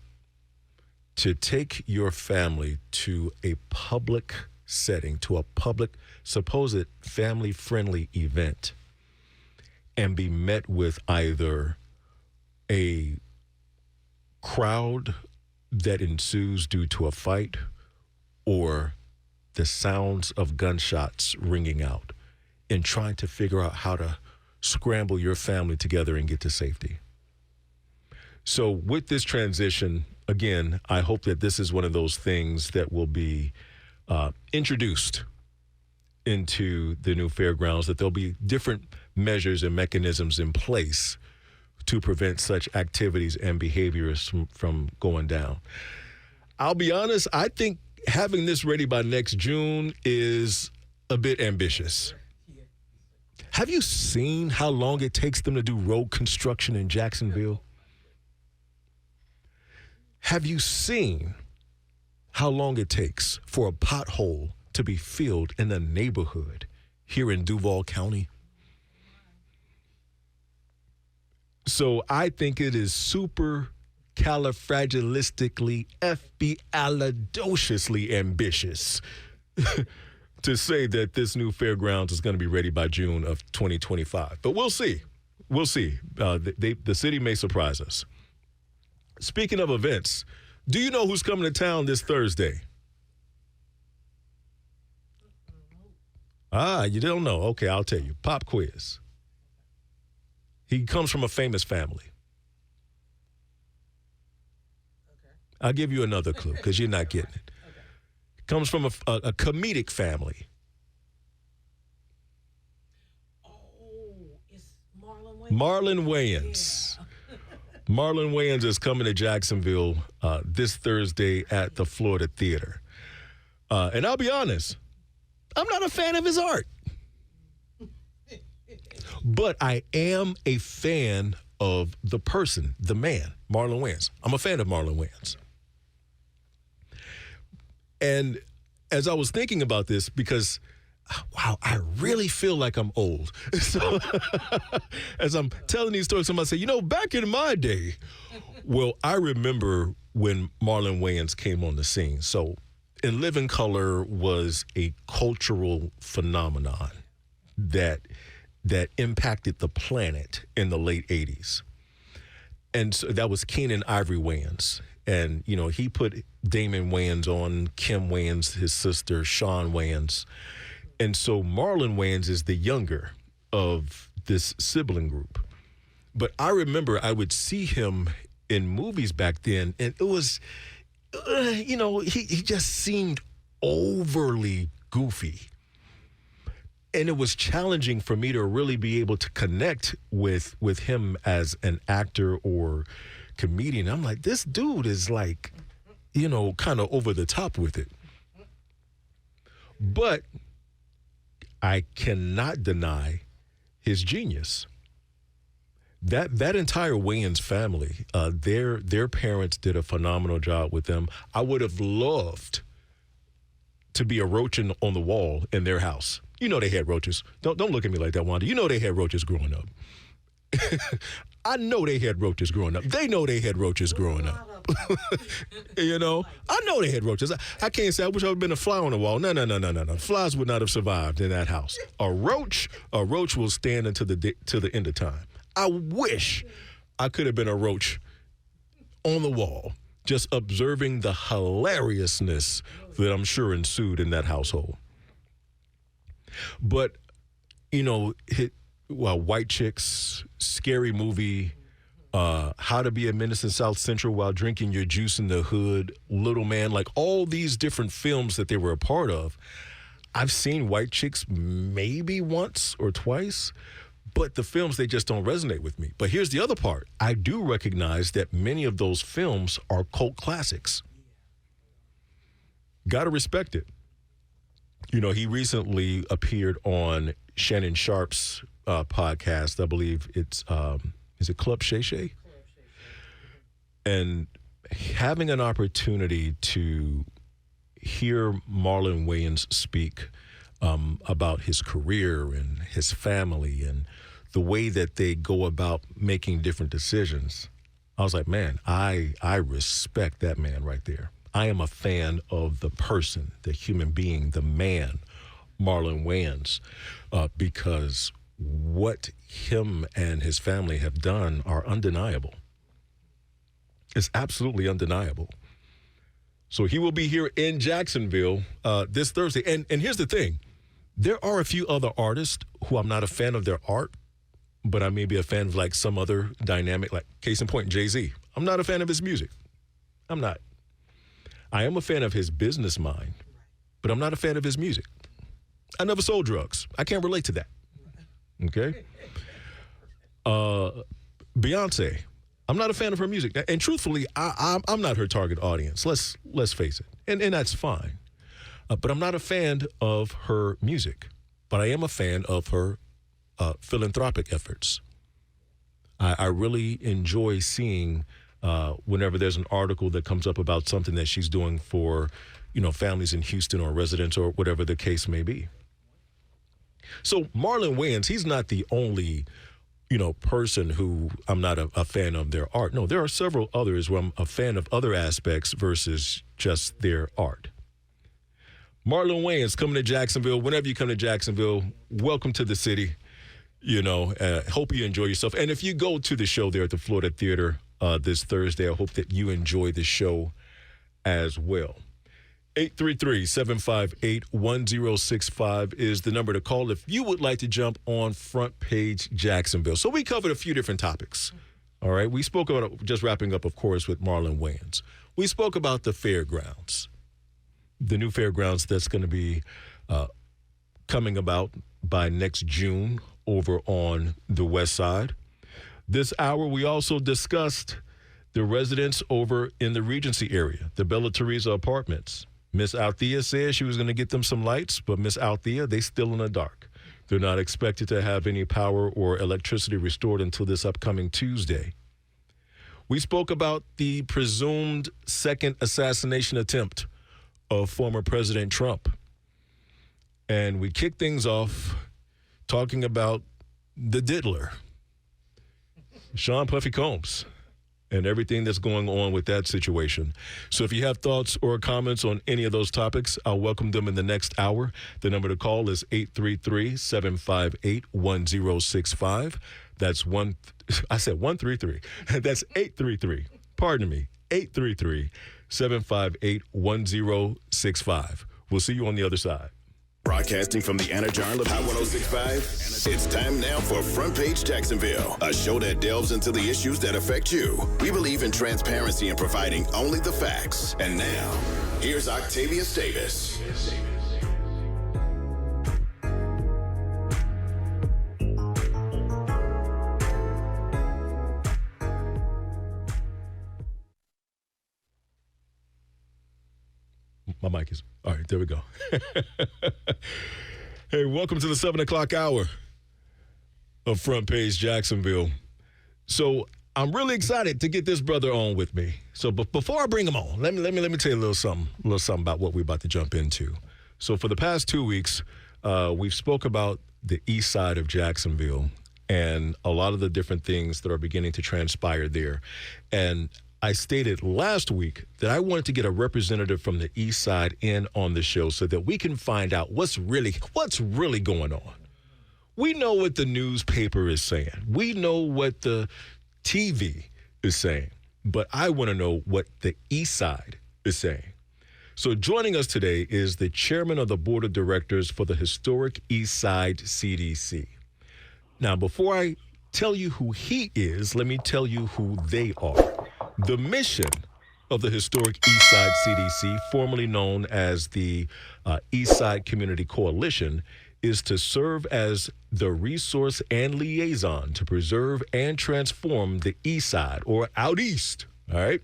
to take your family to a public setting, to a public, supposed family-friendly event, and be met with either a crowd that ensues due to a fight or the sounds of gunshots ringing out and trying to figure out how to scramble your family together and get to safety. So with this transition, again, I hope that this is one of those things that will be introduced into the new fairgrounds, that there'll be different measures and mechanisms in place to prevent such activities and behaviors from going down. I'll be honest, I think having this ready by next June is a bit ambitious. Have you seen how long it takes them to do road construction in Jacksonville? Have you seen how long it takes for a pothole to be filled in a neighborhood here in Duval County? So I think it is super califragilistically FBALadociously ambitious to say that this new fairgrounds is going to be ready by June of 2025. But we'll see. We'll see. The city may surprise us. Speaking of events, do you know who's coming to town this Thursday? You don't know. Okay, I'll tell you. Pop quiz. He comes from a famous family. Okay. I'll give you another clue because you're not getting it. Okay. Comes from a comedic family. Oh, it's Marlon Wayans. Marlon Wayans. Yeah. Marlon Wayans is coming to Jacksonville this Thursday at the Florida Theater. And I'll be honest, I'm not a fan of his art. But I am a fan of the person, the man, Marlon Wayans. I'm a fan of Marlon Wayans. And as I was thinking about this, because, wow, I really feel like I'm old. So as I'm telling these stories, somebody say, back in my day, well, I remember when Marlon Wayans came on the scene. So In Living Color was a cultural phenomenon that impacted the planet in the late 80s. And so that was Keenan Ivory Wayans. And, he put Damon Wayans on, Kim Wayans, his sister, Sean Wayans. And so Marlon Wayans is the younger of this sibling group. But I remember I would see him in movies back then, and it was, he just seemed overly goofy. And it was challenging for me to really be able to connect with him as an actor or comedian. I'm like, this dude is like, kind of over the top with it. But I cannot deny his genius. That entire Wayans family, their parents did a phenomenal job with them. I would have loved to be a roach on the wall in their house. They had roaches. Don't look at me like that, Wanda. They had roaches growing up. I know they had roaches growing up. They know they had roaches growing up. I know they had roaches. I can't say I wish I would have been a fly on the wall. No. Flies would not have survived in that house. A roach will stand until the end of time. I wish I could have been a roach on the wall, just observing the hilariousness that I'm sure ensued in that household. But, White Chicks, Scary Movie, How to Be a Menace in South Central While Drinking Your Juice in the Hood, Little Man, like all these different films that they were a part of. I've seen White Chicks maybe once or twice, but the films, they just don't resonate with me. But here's the other part. I do recognize that many of those films are cult classics. Gotta respect it. He recently appeared on Shannon Sharp's podcast. I believe it's, is it Club Shay Shay? And having an opportunity to hear Marlon Wayans speak about his career and his family and the way that they go about making different decisions, I was like, man, I respect that man right there. I am a fan of the person, the human being, the man, Marlon Wayans, because what him and his family have done are undeniable. It's absolutely undeniable. So he will be here in Jacksonville this Thursday. And here's the thing. There are a few other artists who I'm not a fan of their art, but I may be a fan of like some other dynamic, like case in point, Jay-Z. I'm not a fan of his music. I'm not. I am a fan of his business mind, but I'm not a fan of his music. I never sold drugs. I can't relate to that. Okay? Beyonce, I'm not a fan of her music. And truthfully, I'm not her target audience. Let's face it. And that's fine. But I'm not a fan of her music. But I am a fan of her philanthropic efforts. I really enjoy seeing whenever there's an article that comes up about something that she's doing for, families in Houston or residents or whatever the case may be. So Marlon Wayans, he's not the only, person who I'm not a fan of their art. No, there are several others where I'm a fan of other aspects versus just their art. Marlon Wayans coming to Jacksonville. Whenever you come to Jacksonville, welcome to the city. Hope you enjoy yourself. And if you go to the show there at the Florida Theater this Thursday, I hope that you enjoy the show as well. 833-758-1065 is the number to call if you would like to jump on Front Page Jacksonville. So we covered a few different topics. All right. We spoke about, just wrapping up, of course, with Marlon Wayans. We spoke about the fairgrounds, the new fairgrounds that's going to be coming about by next June over on the west side. This hour, we also discussed the residents over in the Regency area, the Bella Teresa apartments. Miss Althea said she was going to get them some lights, but Miss Althea, they still in the dark. They're not expected to have any power or electricity restored until this upcoming Tuesday. We spoke about the presumed second assassination attempt of former President Trump. And we kicked things off talking about the diddler, Sean Puffy Combs, and everything that's going on with that situation. So if you have thoughts or comments on any of those topics, I'll welcome them in the next hour. The number to call is 833-758-1065. That's 133. That's 833. Pardon me. 833-758-1065. We'll see you on the other side. Broadcasting from the Anna Jarla Hot 106.5, it's time now for Front Page Jacksonville, a show that delves into the issues that affect you. We believe in transparency and providing only the facts. And now, here's Octavius Davis. My mic is, all right, there we go. Hey, welcome to the 7 o'clock hour of Front Page Jacksonville. So I'm really excited to get this brother on with me. So before I bring him on, let me tell you a little something about what we're about to jump into. So for the past 2 weeks, we've spoke about the east side of Jacksonville and a lot of the different things that are beginning to transpire there. And I stated last week that I wanted to get a representative from the east side in on the show so that we can find out what's really going on. We know what the newspaper is saying. We know what the TV is saying. But I want to know what the east side is saying. So joining us today is the chairman of the board of directors for the historic Eastside CDC. Now, before I tell you who he is, let me tell you who they are. The mission of the historic Eastside CDC, formerly known as the Eastside Community Coalition, is to serve as the resource and liaison to preserve and transform the East Side, or out east, all right?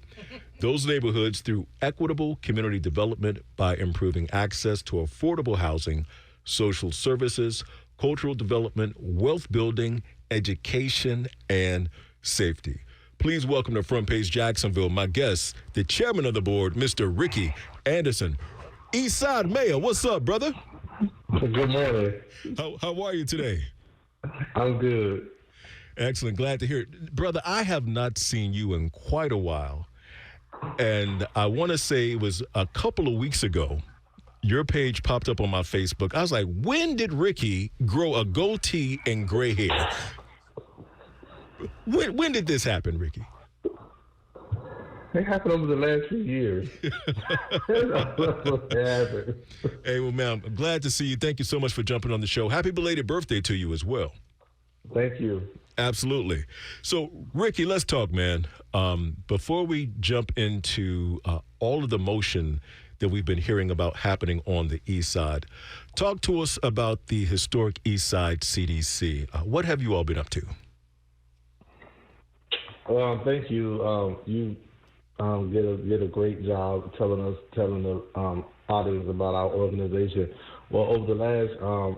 Those neighborhoods through equitable community development by improving access to affordable housing, social services, cultural development, wealth building, education, and safety. Please welcome to Front Page Jacksonville, my guest, the chairman of the board, Mr. Ricky Anderson. Eastside Mayor, what's up, brother? Good morning. How are you today? I'm good. Excellent. Glad to hear it. Brother, I have not seen you in quite a while. And I want to say it was a couple of weeks ago, your page popped up on my Facebook. I was like, when did Ricky grow a goatee and gray hair? When did this happen, Ricky? It happened over the last few years. Hey, well, man, I'm glad to see you. Thank you so much for jumping on the show. Happy belated birthday to you as well. Thank you. Absolutely. So, Ricky, let's talk, man. Before we jump into all of the motion that we've been hearing about happening on the East Side, talk to us about the historic East Side CDC. What have you all been up to? Thank you. You did a great job telling the audience about our organization. Well, over the last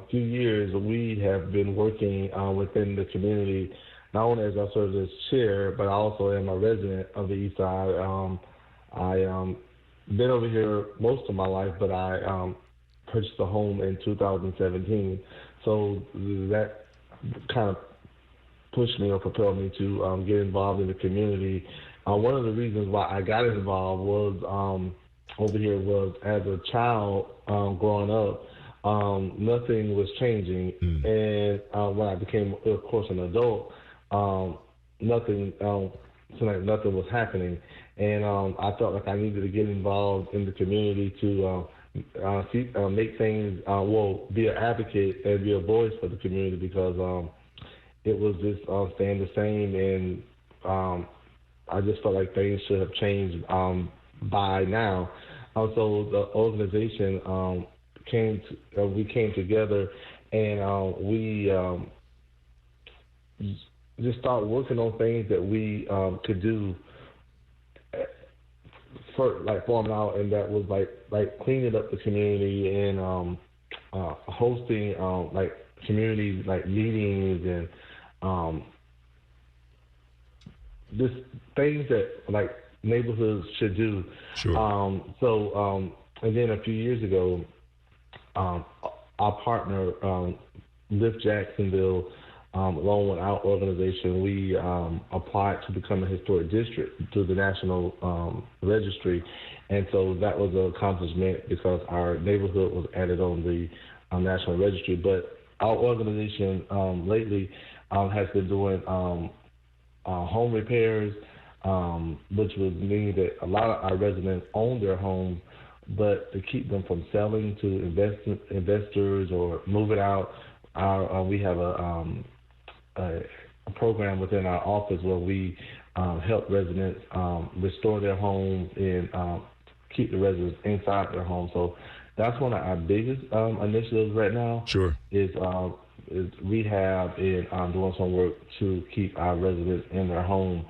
few years, we have been working within the community not only as I serve as chair, but I also am a resident of the Eastside. I been over here most of my life, but I purchased a home in 2017. So that kind of pushed me or propelled me to get involved in the community. One of the reasons why I got involved was over here was as a child growing up, nothing was changing, and when I became, of course, an adult, nothing seemed like nothing was happening, and I felt like I needed to get involved in the community to make things be an advocate and be a voice for the community because it was just staying the same, and I just felt like things should have changed by now. So the organization we came together, and we just started working on things that we could do for like forming out, and that was like cleaning up the community and hosting like community like meetings and just things that like neighborhoods should do. Sure. And then a few years ago, our partner, Lift Jacksonville, along with our organization, we applied to become a historic district through the National Registry. And so that was an accomplishment because our neighborhood was added on the National Registry. But our organization lately has been doing home repairs, which would mean that a lot of our residents own their homes, but to keep them from selling to investors or move it out, we have a program within our office where we help residents restore their homes and keep the residents inside their homes. So that's one of our biggest initiatives right now. Sure. Is rehab and doing some work to keep our residents in their home.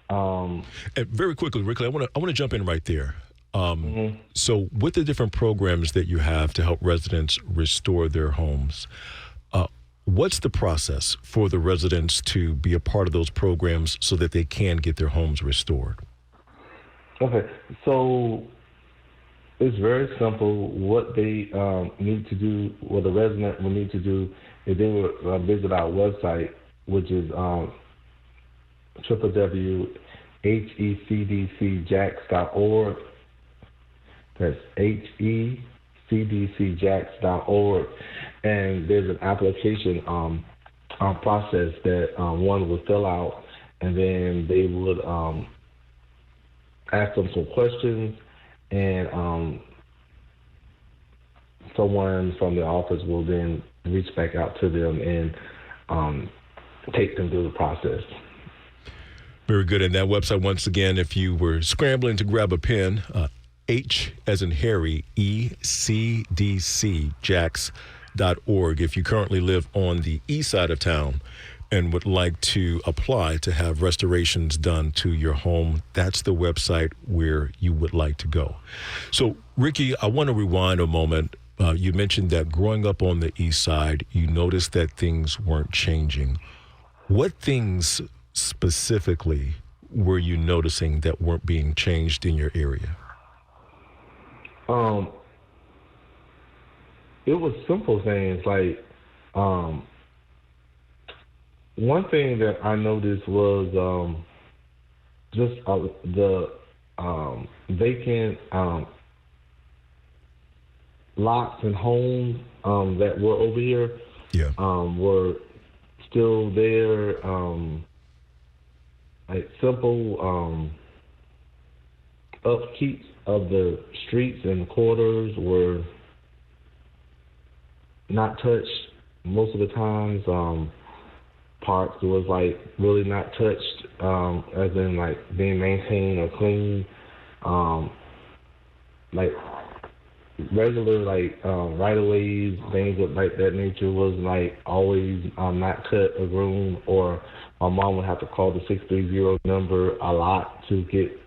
And very quickly, Ricky, I want to jump in right there. Mm-hmm. So with the different programs that you have to help residents restore their homes, what's the process for the residents to be a part of those programs so that they can get their homes restored? Okay, so it's very simple. What they need to do, what the resident will need to do, is they will visit our website, which is www.hecdcjax.org. That's hecdcjax.org, and there's an application process that one will fill out, and then they would ask them some questions, and someone from the office will then reach back out to them and take them through the process. Very good. And that website, once again, if you were scrambling to grab a pen, H as in Harry, ECDCJax.org. If you currently live on the east side of town and would like to apply to have restorations done to your home, that's the website where you would like to go. So, Ricky, I want to rewind a moment. You mentioned that growing up on the east side, you noticed that things weren't changing. What things specifically were you noticing that weren't being changed in your area? It was simple things like one thing that I noticed was just the vacant lots and homes that were over here were still there. Like simple upkeep of the streets and corridors were not touched most of the times. Parks was like really not touched, as in like being maintained or clean. Like regular like right of ways, things of like that nature was like always not cut or groomed, or my mom would have to call the 630 number a lot to get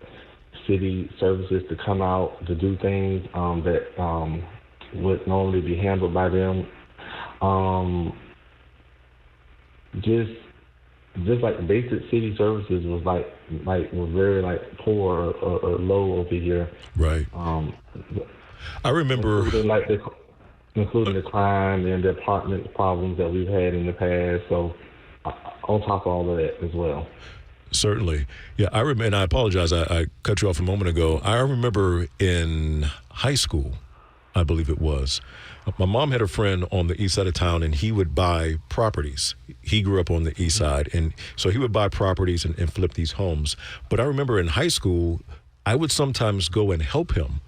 city services to come out to do things that would normally be handled by them. Just just like basic city services was was very poor or low over here. Right. I remember including the crime and the apartment problems that we've had in the past. So on top of all of that as well. Certainly. Yeah, I remember, and I apologize, I cut you off a moment ago. I remember in high school, I believe it was, my mom had a friend on the east side of town, and he would buy properties. He grew up on the east side, and so he would buy properties and flip these homes. But I remember in high school, I would sometimes go and help him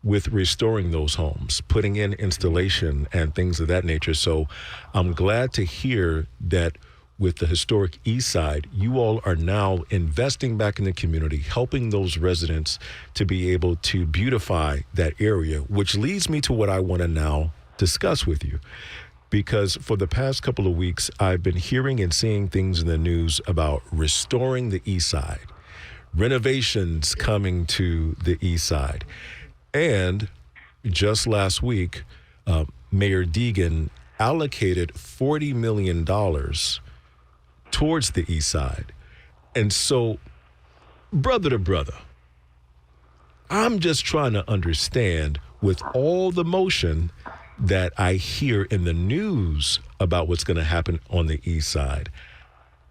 with restoring those homes, putting in installation and things of that nature. So I'm glad to hear that with the historic East Side, you all are now investing back in the community, helping those residents to be able to beautify that area, which leads me to what I want to now discuss with you. Because for the past couple of weeks, I've been hearing and seeing things in the news about restoring the East Side, renovations coming to the East Side. And just last week, Mayor Deegan allocated $40 million towards the East Side. And so, brother to brother, I'm just trying to understand, with all the motion that I hear in the news about what's going to happen on the East Side,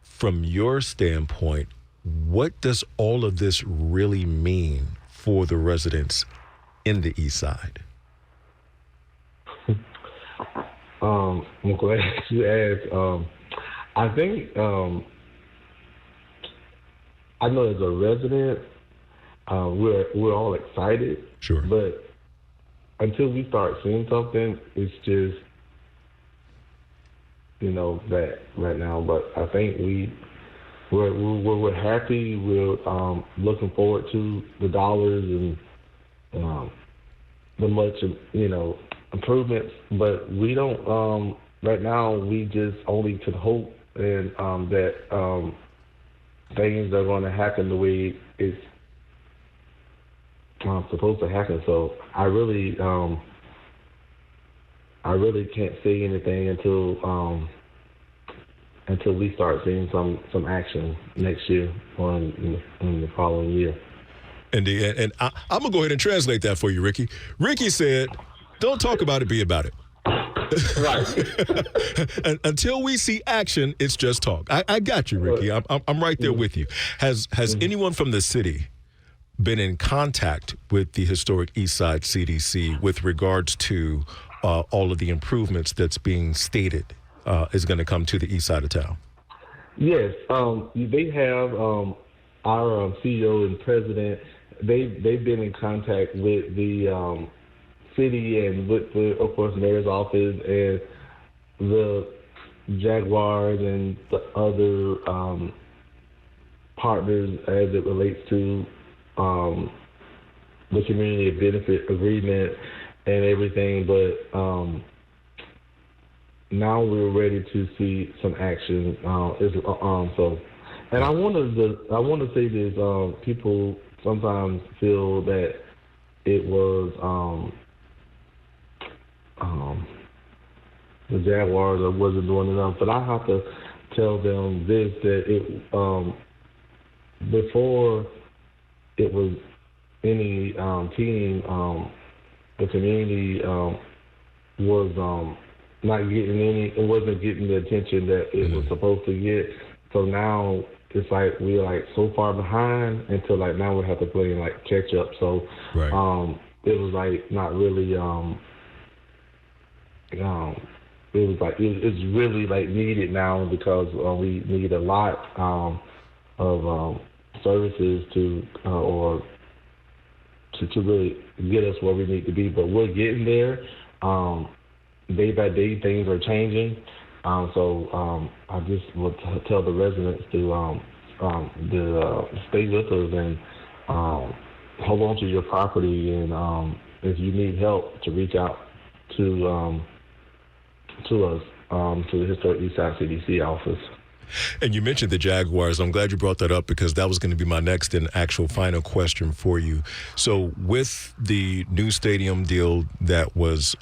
from your standpoint, what does all of this really mean for the residents in the East Side? I'm glad you asked. I think I know as a resident, we're all excited. Sure. But until we start seeing something, it's just that right now. But I think we're happy. We're looking forward to the dollars and the much improvements. But we don't. Right now, we just only can hope and that things are going to happen the way it's supposed to happen. So I really can't say anything until we start seeing some action next year or in the following year. And I'm gonna go ahead and translate that for you, Ricky. Ricky said, "Don't talk about it, be about it." Right. Until we see action, it's just talk. I got you, Ricky. I'm right there with you. Has anyone from the city been in contact with the historic East Side CDC with regards to all of the improvements that's being stated is going to come to the east side of town? Yes, they have our CEO and president. They've been in contact with the city and with the, of course, mayor's office and the Jaguars and the other partners as it relates to the community benefit agreement and everything. But now we're ready to see some action. And I want to say this: people sometimes feel that it was the Jaguars that wasn't doing enough, but I have to tell them this, that it before it was any team, the community was not getting it wasn't getting the attention that it was supposed to get. So now it's like we're so far behind until now we have to play catch up. So right. It was not really it was it's really needed now because we need a lot of services to really get us where we need to be. But we're getting there. Day by day, things are changing. So I just would tell the residents to stay with us and hold on to your property. And if you need help, to reach out to us, to the Historic Eastside CDC office. And you mentioned the Jaguars. I'm glad you brought that up because that was going to be my next and actual final question for you. So with the new stadium deal that was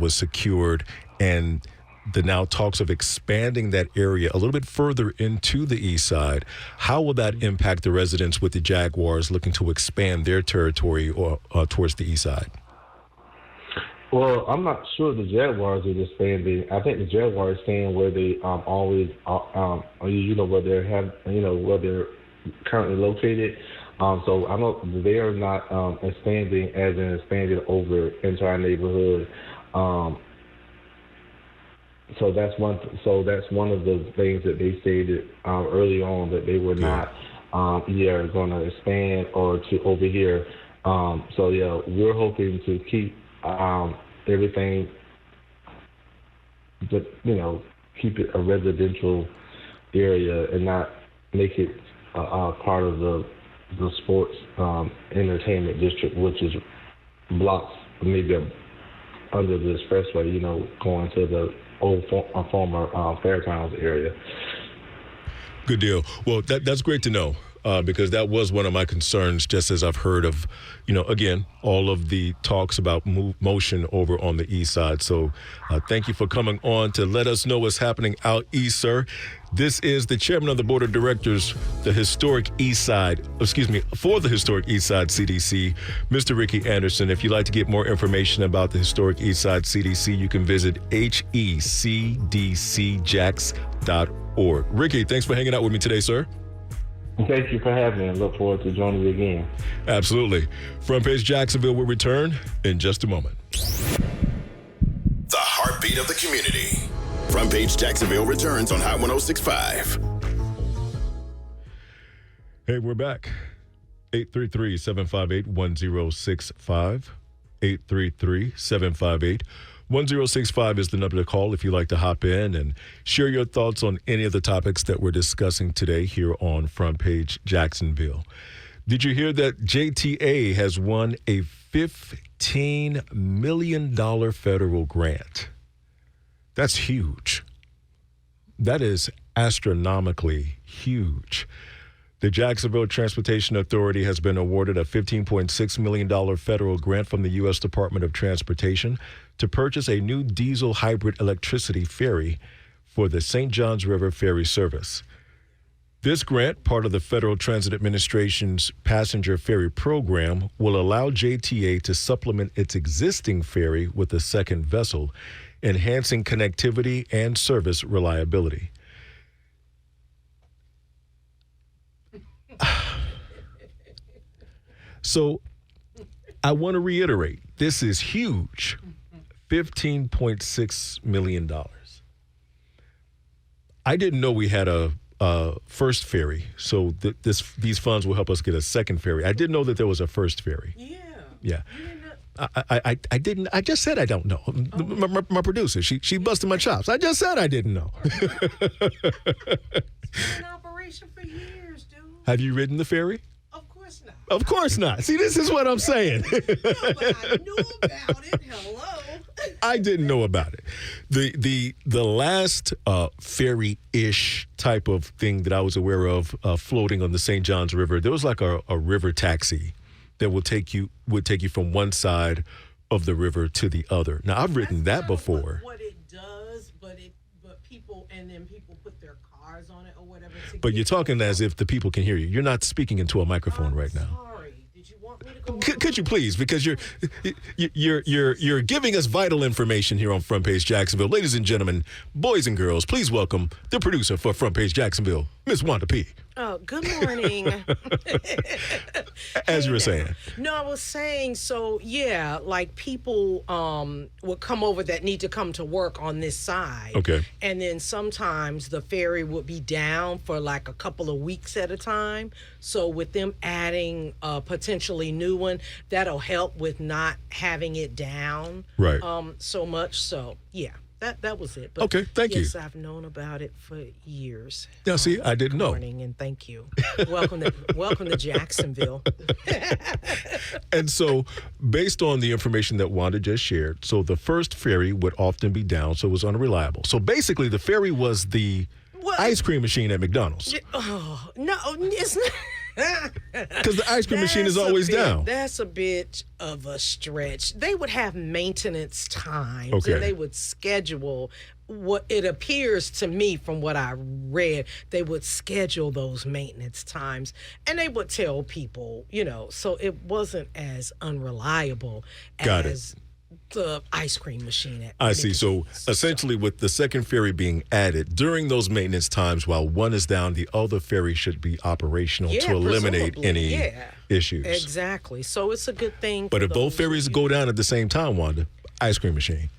secured and the now talks of expanding that area a little bit further into the east side. How will that impact the residents with the Jaguars looking to expand their territory or towards the east side? Well, I'm not sure the Jaguars are expanding. I think the Jaguars staying where they always, where where they're currently located. So I know they are not expanding as in expanding over into our neighborhood. So that's one of the things that they stated early on, that they were not going to expand or to over here. We're hoping to keep everything, but keep it a residential area and not make it part of the sports entertainment district, which is blocks maybe under the expressway, going to the old former Fairgrounds area. Good deal. Well, that's great to know. Because that was one of my concerns, just as I've heard of, again, all of the talks about motion over on the east side. So thank you for coming on to let us know what's happening out east, sir. This is the chairman of the board of directors, for the historic East Side CDC, Mr. Ricky Anderson. If you'd like to get more information about the historic East Side CDC, you can visit hecdcjax.org. Ricky, thanks for hanging out with me today, sir. Thank you for having me. I look forward to joining you again. Absolutely. Front Page Jacksonville will return in just a moment. The heartbeat of the community. Front Page Jacksonville returns on Hot 106.5. Hey, we're back. 833-758-1065. 833-758-1065 is the number to call if you'd like to hop in and share your thoughts on any of the topics that we're discussing today here on Front Page Jacksonville. Did you hear that JTA has won a $15 million federal grant? That's huge. That is astronomically huge. The Jacksonville Transportation Authority has been awarded a $15.6 million federal grant from the U.S. Department of Transportation to purchase a new diesel hybrid electricity ferry for the St. Johns River ferry service. This grant, part of the Federal Transit Administration's passenger ferry program, will allow JTA to supplement its existing ferry with a second vessel, enhancing connectivity and service reliability. So I want to reiterate, this is huge. $15.6 million. I didn't know we had a first ferry, so these funds will help us get a second ferry. I didn't know that there was a first ferry. Yeah. I didn't. I just said I don't know. Oh. My producer, she busted my chops. I just said I didn't know. It's been in operation for years, dude. Have you ridden the ferry? Of course not. Of course not. See, this is what I'm saying. No, but I knew about it. Hello. I didn't know about it. The last ferry-ish type of thing that I was aware of floating on the St. Johns River, there was like a river taxi that would take you from one side of the river to the other. Now, I've ridden that before. What it does, but people put their cars on it or whatever. But you're talking as if the people can hear you. You're not speaking into a microphone right now. Sorry. Did you want me to go? Could you please? Because you're giving us vital information here on Front Page Jacksonville. Ladies and gentlemen, boys and girls, please welcome the producer for Front Page Jacksonville, Miss Wanda P. Oh, good morning. As you were saying. No, I was saying, so yeah, like people would come over that need to come to work on this side. Okay. And then sometimes the ferry would be down for like a couple of weeks at a time. So with them adding a potentially new one, that'll help with not having it down right. So much. So yeah. That was it. But okay, thank you. Yes, I've known about it for years. Now, see, I didn't know. Good morning, and thank you. Welcome to Jacksonville. And so, based on the information that Wanda just shared, so the first ferry would often be down, so it was unreliable. So basically, the ferry was the ice cream machine at McDonald's. Oh, no, it's not. Because the ice cream machine is always down. That's a bit of a stretch. They would have maintenance times, Okay. and they would schedule what it appears to me from what I read. They would schedule those maintenance times, and they would tell people, so it wasn't as unreliable Got as the ice cream machine. I see. So essentially, with the second ferry being added during those maintenance times, while one is down, the other ferry should be operational to eliminate presumably, any issues. Exactly. So it's a good thing. But if both ferries go down at the same time, Wanda, ice cream machine.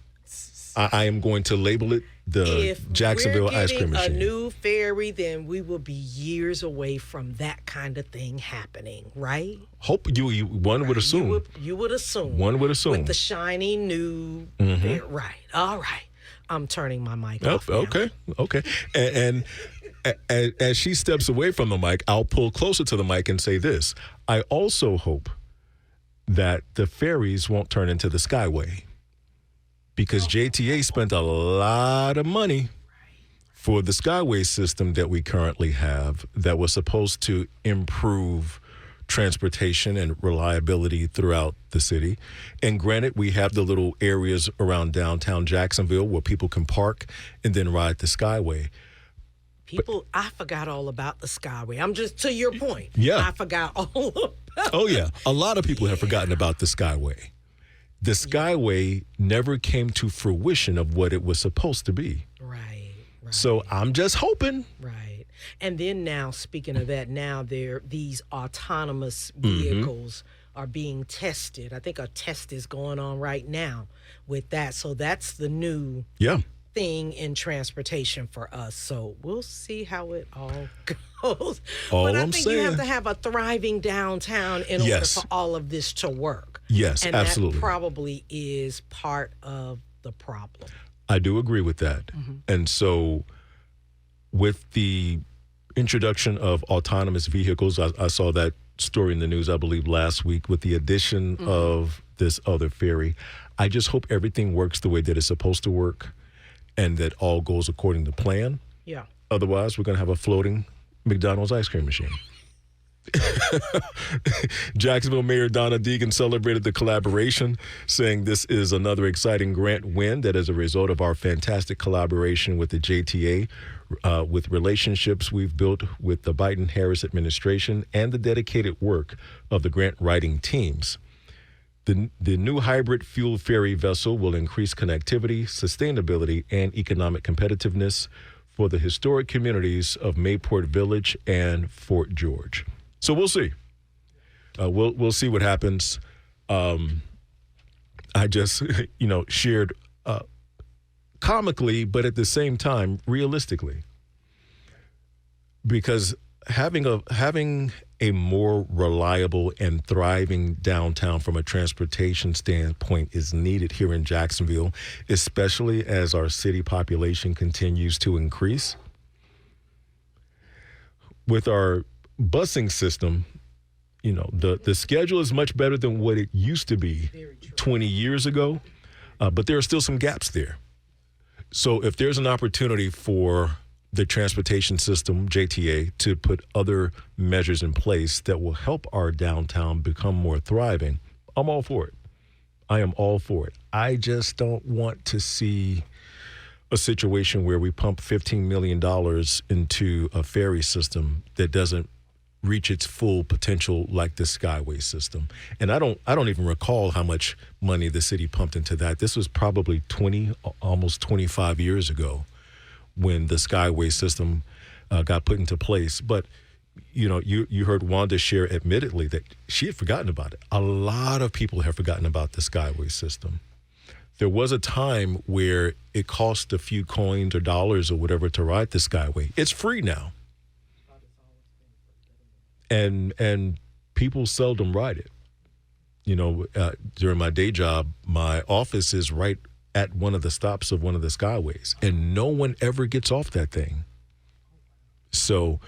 I am going to label it the if Jacksonville ice cream machine. If we're getting a new ferry, then we will be years away from that kind of thing happening, right? Hope one would assume. You would assume. One would assume. With the shiny new ferry. Right. All right. I'm turning my mic off now. Okay. And as she steps away from the mic, I'll pull closer to the mic and say this. I also hope that the ferries won't turn into the Skyway. Because JTA spent a lot of money for the Skyway system that we currently have that was supposed to improve transportation and reliability throughout the city. And granted, we have the little areas around downtown Jacksonville where people can park and then ride the Skyway. I forgot all about the Skyway. I'm just, to your point. Yeah. I forgot all about Oh, yeah. A lot of people have forgotten about the Skyway. The Skyway never came to fruition of what it was supposed to be. Right. So I'm just hoping. Right. And then now, speaking of that, now these autonomous vehicles are being tested. I think a test is going on right now with that. So that's the new thing in transportation for us. So we'll see how it all goes. But I think you have to have a thriving downtown in order for all of this to work. Yes, and absolutely. That probably is part of the problem. I do agree with that. And so with the introduction of autonomous vehicles, I saw that story in the news, I believe, last week with the addition of this other ferry. I just hope everything works the way that it's supposed to work and that all goes according to plan. Yeah. Otherwise, we're going to have a floating McDonald's ice cream machine. Jacksonville Mayor Donna Deegan celebrated the collaboration, saying this is another exciting grant win that is a result of our fantastic collaboration with the JTA, with relationships we've built with the Biden-Harris administration and the dedicated work of the grant writing teams. The new hybrid fuel ferry vessel will increase connectivity, sustainability, and economic competitiveness for the historic communities of Mayport Village and Fort George. So we'll see. We'll see what happens. I just, shared comically, but at the same time, realistically, because having a more reliable and thriving downtown from a transportation standpoint is needed here in Jacksonville, especially as our city population continues to increase. With our busing system, the schedule is much better than what it used to be 20 years ago, but there are still some gaps there. So if there's an opportunity for the transportation system, JTA, to put other measures in place that will help our downtown become more thriving, I'm all for it. I am all for it. I just don't want to see a situation where we pump $15 million into a ferry system that doesn't reach its full potential like the Skyway system. And I don't even recall how much money the city pumped into that. This was probably almost 25 years ago when the Skyway system got put into place. But, you heard Wanda share admittedly that she had forgotten about it. A lot of people have forgotten about the Skyway system. There was a time where it cost a few coins or dollars or whatever to ride the Skyway. It's free now. And people seldom ride it. During my day job, my office is right at one of the stops of one of the Skyways, and no one ever gets off that thing. So,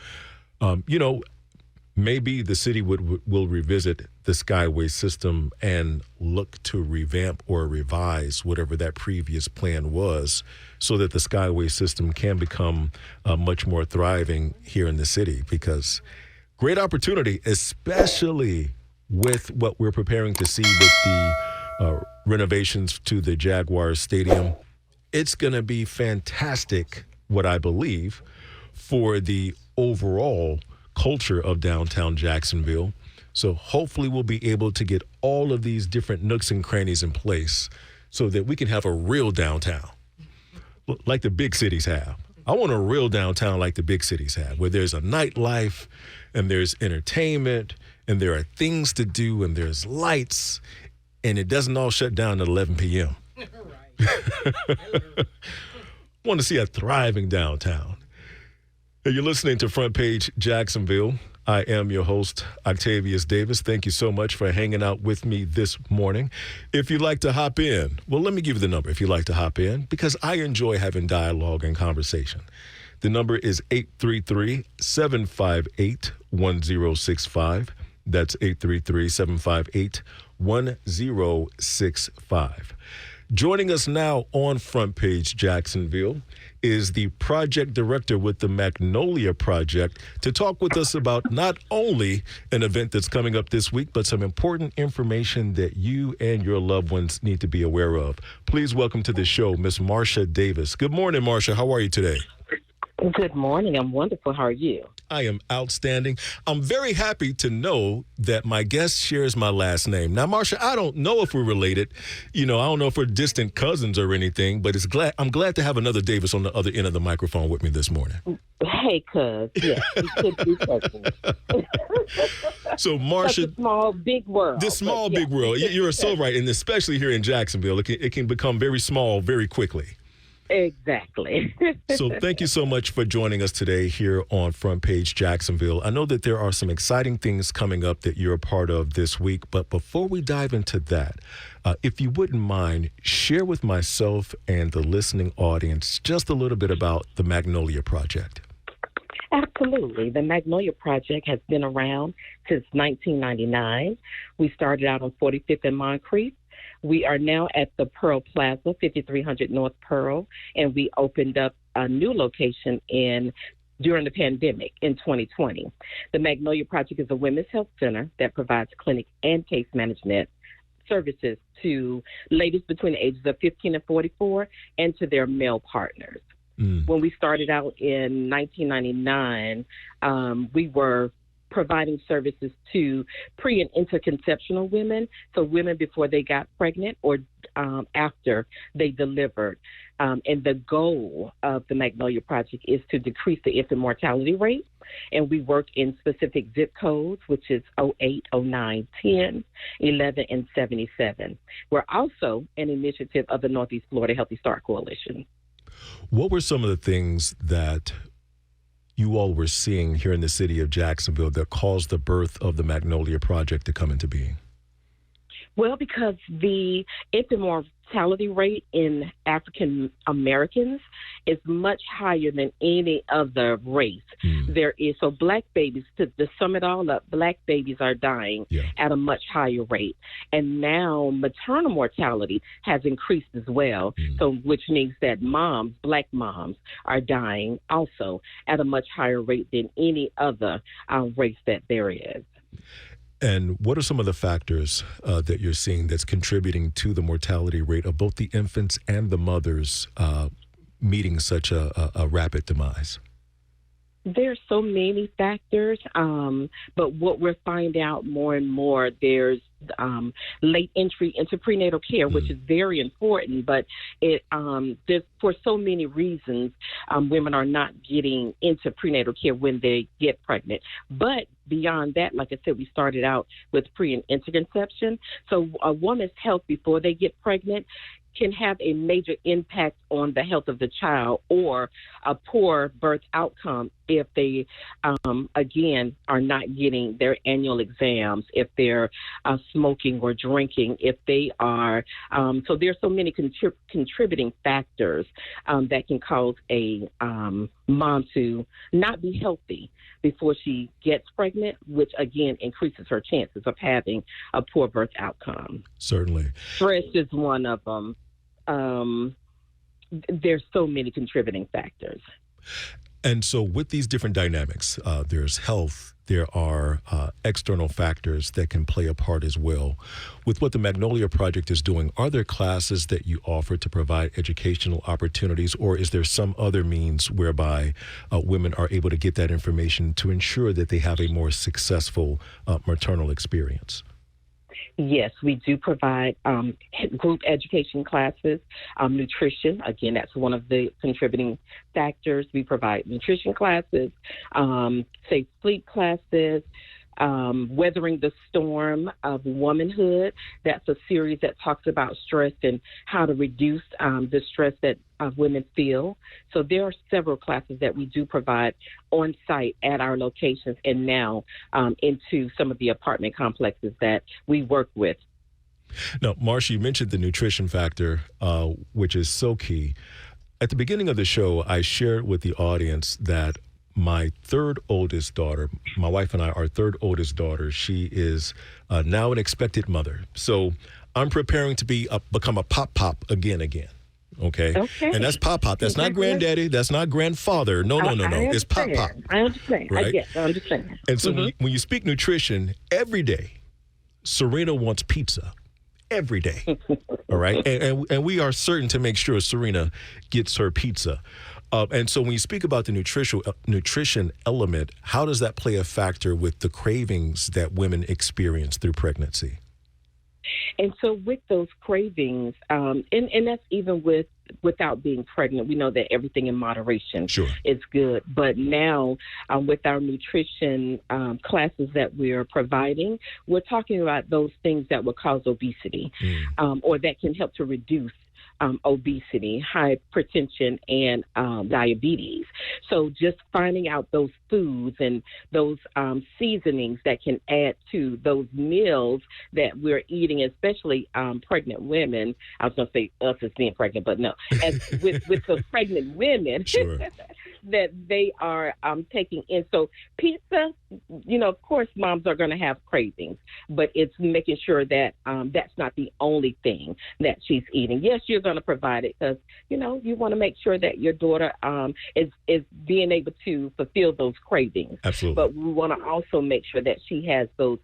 maybe the city will revisit the Skyway system and look to revamp or revise whatever that previous plan was so that the Skyway system can become much more thriving here in the city, because Great opportunity, especially with what we're preparing to see with the renovations to the Jaguars Stadium. It's going to be fantastic, what I believe, for the overall culture of downtown Jacksonville. So hopefully we'll be able to get all of these different nooks and crannies in place so that we can have a real downtown like the big cities have. I want a real downtown like the big cities have, where there's a nightlife and there's entertainment and there are things to do and there's lights and it doesn't all shut down at 11 p.m. I want to see a thriving downtown. Hey, you're listening to Front Page Jacksonville. I am your host, Octavius Davis. Thank you so much for hanging out with me this morning. If you'd like to hop in, well, let me give you the number if you'd like to hop in, because I enjoy having dialogue and conversation. The number is 833-758-1065. That's 833-758-1065. Joining us now on Front Page Jacksonville is the project director with the Magnolia Project to talk with us about not only an event that's coming up this week, but some important information that you and your loved ones need to be aware of. Please welcome to the show, Miss Marsha Davis. Good morning, Marsha. How are you today? Good morning. I'm wonderful. How are you? I am outstanding. I'm very happy to know that my guest shares my last name. Now, Marsha, I don't know if we're related. I don't know if we're distant cousins or anything, but I'm glad to have another Davis on the other end of the microphone with me this morning. Hey, cuz. Yes, we could be cousins. So, Marsha. Such a small, big world. This small, big world. You're so right. And especially here in Jacksonville, it can become very small very quickly. Exactly. So thank you so much for joining us today here on Front Page Jacksonville. I know that there are some exciting things coming up that you're a part of this week, but before we dive into that, if you wouldn't mind, share with myself and the listening audience just a little bit about the Magnolia Project. Absolutely. The Magnolia Project has been around since 1999. We started out on 45th and Moncrief. We are now at the Pearl Plaza, 5300 North Pearl, and we opened up a new location during the pandemic in 2020. The Magnolia Project is a women's health center that provides clinic and case management services to ladies between the ages of 15 and 44 and to their male partners. When we started out in 1999, we were providing services to pre- and interconceptional women, so women before they got pregnant or after they delivered. And the goal of the Magnolia Project is to decrease the infant mortality rate. And we work in specific zip codes, which is 08, 09, 10, 11, and 77. We're also an initiative of the Northeast Florida Healthy Start Coalition. What were some of the things that you all were seeing here in the city of Jacksonville that caused the birth of the Magnolia Project to come into being? Well, because the infant mortality rate in African Americans is much higher than any other race. There is, so black babies, to sum it all up, black babies are dying at a much higher rate. And now maternal mortality has increased as well, so which means that black moms are dying also at a much higher rate than any other race that there is. And what are some of the factors that you're seeing that's contributing to the mortality rate of both the infants and the mothers meeting such a rapid demise? There's so many factors, but what we're finding out more and more, there's late entry into prenatal care, which is very important, but there's, for so many reasons, women are not getting into prenatal care when they get pregnant. But beyond that, like I said, we started out with pre- and interconception. So a woman's health before they get pregnant can have a major impact on the health of the child, or a poor birth outcome if they, again, are not getting their annual exams, if they're smoking or drinking, if they are. So there's so many contributing factors that can cause a mom to not be healthy before she gets pregnant, which, again, increases her chances of having a poor birth outcome. Certainly. Stress is one of them. There's so many contributing factors. And so with these different dynamics, there's health, there are external factors that can play a part as well. With what the Magnolia Project is doing, are there classes that you offer to provide educational opportunities, or is there some other means whereby women are able to get that information to ensure that they have a more successful maternal experience? Yes, we do provide group education classes, nutrition. Again, that's one of the contributing factors. We provide nutrition classes, safe sleep classes, Weathering the Storm of Womanhood. That's a series that talks about stress and how to reduce the stress that women feel. So there are several classes that we do provide on site at our locations and now into some of the apartment complexes that we work with. Now, Marsha, you mentioned the nutrition factor, which is so key. At the beginning of the show, I shared with the audience that my third oldest daughter, my wife and I, our third oldest daughter, she is now an expected mother. So I'm preparing to become a pop again. Okay. And that's pop. That's not granddaddy. That's not grandfather. No. It's pop. I understand. Right? I understand. And so when you speak nutrition, every day, Serena wants pizza. Every day. All right. And we are certain to make sure Serena gets her pizza. And so when you speak about the nutrition element, how does that play a factor with the cravings that women experience through pregnancy? And so with those cravings, and that's even without being pregnant, we know that everything in moderation is good. But now with our nutrition classes that we're providing, we're talking about those things that will cause obesity or that can help to reduce obesity, hypertension, and diabetes. So just finding out those foods and those seasonings that can add to those meals that we're eating, especially pregnant women. I was going to say us as being pregnant, but no. With the pregnant women that they are taking in. So pizza, of course, moms are going to have cravings, but it's making sure that that's not the only thing that she's eating. Yes, you're going to provide it because, you want to make sure that your daughter is being able to fulfill those cravings. Absolutely. But we want to also make sure that she has those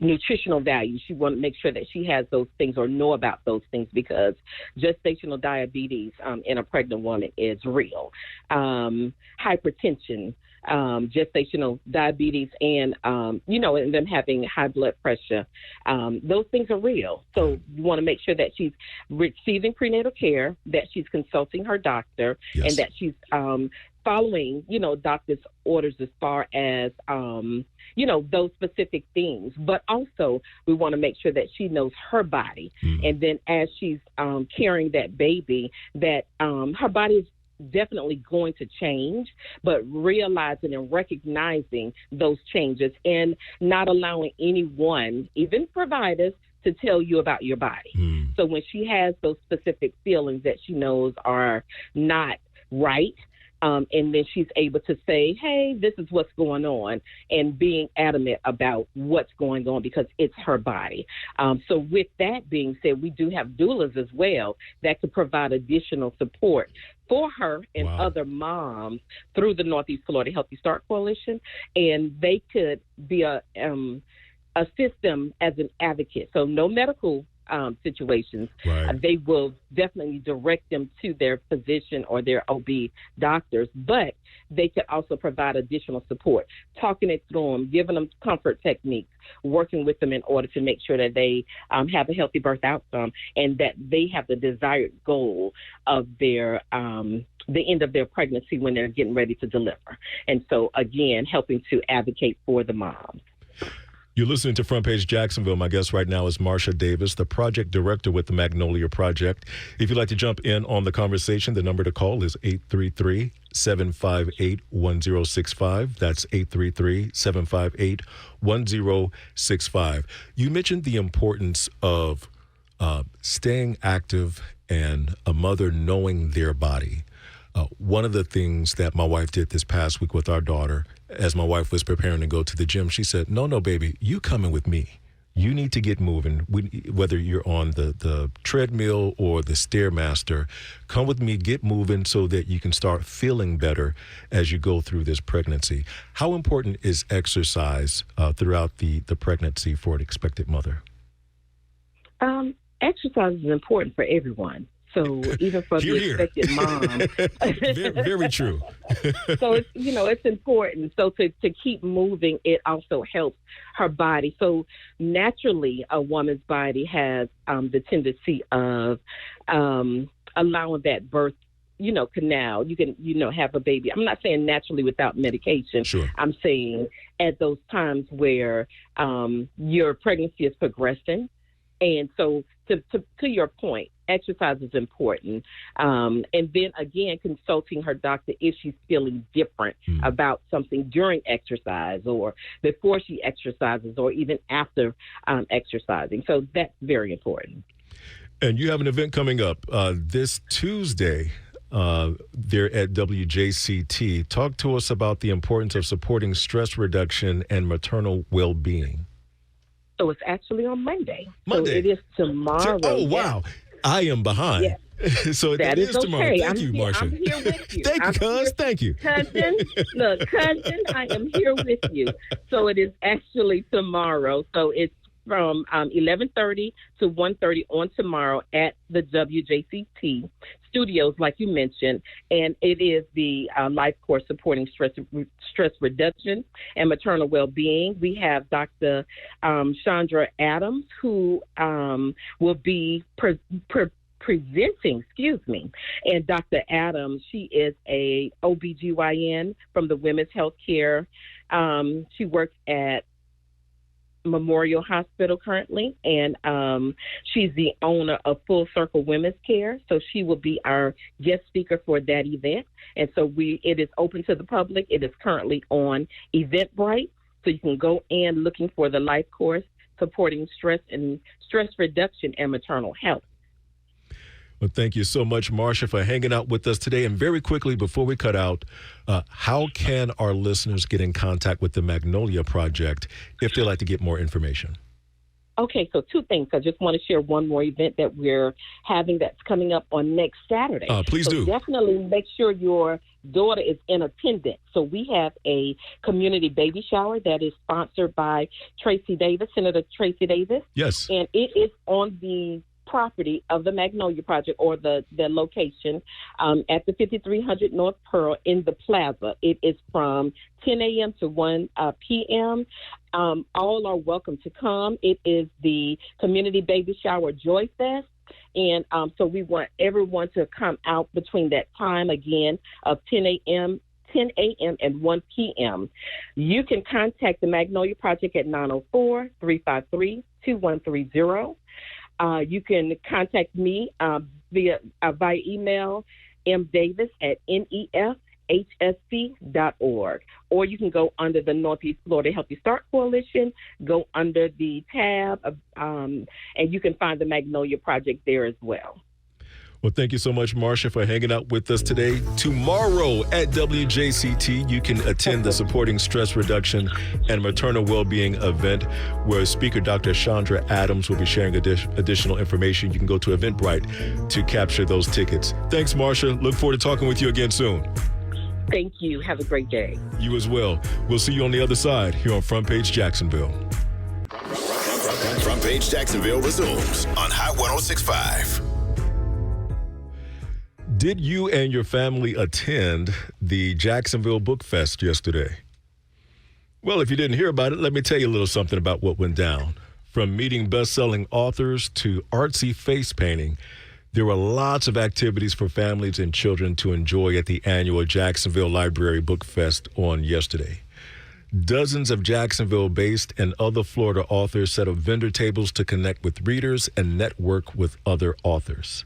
nutritional values. She want to make sure that she has those things or know about those things because gestational diabetes in a pregnant woman is real. Hypertension, gestational diabetes, and and them having high blood pressure. Those things are real. So you want to make sure that she's receiving prenatal care, that she's consulting her doctor, and that she's following, doctor's orders as far as, those specific things. But also we want to make sure that she knows her body. And then as she's carrying that baby, that her body is definitely going to change, but realizing and recognizing those changes and not allowing anyone, even providers, to tell you about your body. So when she has those specific feelings that she knows are not right, and then she's able to say, hey, this is what's going on, and being adamant about what's going on because it's her body. So with that being said, we do have doulas as well that could provide additional support for her and other moms through the Northeast Florida Healthy Start Coalition, and they could be assist them as an advocate. So no medical situations, they will definitely direct them to their physician or their OB doctors, but they could also provide additional support, talking it through them, giving them comfort techniques, working with them in order to make sure that they have a healthy birth outcome and that they have the desired goal of their the end of their pregnancy when they're getting ready to deliver. And so, again, helping to advocate for the moms. You're listening to Front Page Jacksonville. My guest right now is Marsha Davis, the project director with the Magnolia Project. If you'd like to jump in on the conversation, the number to call is 833-758-1065. That's 833-758-1065. You mentioned the importance of staying active and a mother knowing their body. One of the things that my wife did this past week with our daughter, as my wife was preparing to go to the gym, she said, no, baby, you coming with me. You need to get moving. Whether you're on the treadmill or the Stairmaster, come with me, get moving so that you can start feeling better as you go through this pregnancy. How important is exercise throughout the pregnancy for an expected mother? Exercise is important for everyone. So even for the expected mom. Very true. So it's important. So to keep moving, it also helps her body. So naturally, a woman's body has the tendency of allowing that birth, canal. You can, have a baby. I'm not saying naturally without medication. Sure. I'm saying at those times where your pregnancy is progressing. And so to your point, exercise is important. And then again, consulting her doctor if she's feeling different about something during exercise or before she exercises or even after exercising. So that's very important. And you have an event coming up this Tuesday there at WJCT. Talk to us about the importance of supporting stress reduction and maternal well-being. So it's actually on Monday. So it is tomorrow. Oh, wow. I am behind. Yes. So that is tomorrow. Okay. Thank you, Marsha. I'm here with you. Thank you, cuz. Thank you. Cousin, I am here with you. So it is actually tomorrow. So it's from 11:30 to 1:30 on tomorrow at the WJCT studios, like you mentioned, and it is the life course supporting stress reduction and maternal well-being. We have Dr. Chandra Adams, who will be presenting, and Dr. Adams, she is a OBGYN from the Women's Health Care. She works at Memorial Hospital currently, and she's the owner of Full Circle Women's Care. So she will be our guest speaker for that event. And so it is open to the public. It is currently on Eventbrite, so you can go in looking for the life course supporting stress reduction and maternal health. Well, thank you so much, Marsha, for hanging out with us today. And very quickly, before we cut out, how can our listeners get in contact with the Magnolia Project if they'd like to get more information? Okay, so two things. I just want to share one more event that we're having that's coming up on next Saturday. Please do. Definitely make sure your daughter is in attendance. So we have a community baby shower that is sponsored by Senator Tracy Davis. Yes. And it is on the property of the Magnolia Project, or the location at the 5300 North Pearl in the plaza. It is from 10 a.m. to 1 p.m. All are welcome to come. It is the Community Baby Shower Joy Fest. And so we want everyone to come out between that time, again, of 10 a.m. and 1 p.m. You can contact the Magnolia Project at 904-353-2130. You can contact me via email, mdavis@nefhsc.org. Or you can go under the Northeast Florida Healthy Start Coalition, go under the tab, and you can find the Magnolia Project there as well. Well, thank you so much, Marsha, for hanging out with us today. Tomorrow at WJCT, you can attend the Supporting Stress Reduction and Maternal Wellbeing event, where speaker Dr. Chandra Adams will be sharing additional information. You can go to Eventbrite to capture those tickets. Thanks, Marsha. Look forward to talking with you again soon. Thank you. Have a great day. You as well. We'll see you on the other side here on Front Page Jacksonville. Front Page Jacksonville resumes on Hot 106.5. Did you and your family attend the Jacksonville Book Fest yesterday? Well, if you didn't hear about it, let me tell you a little something about what went down. From meeting best-selling authors to artsy face painting, there were lots of activities for families and children to enjoy at the annual Jacksonville Library Book Fest on yesterday. Dozens of Jacksonville-based and other Florida authors set up vendor tables to connect with readers and network with other authors.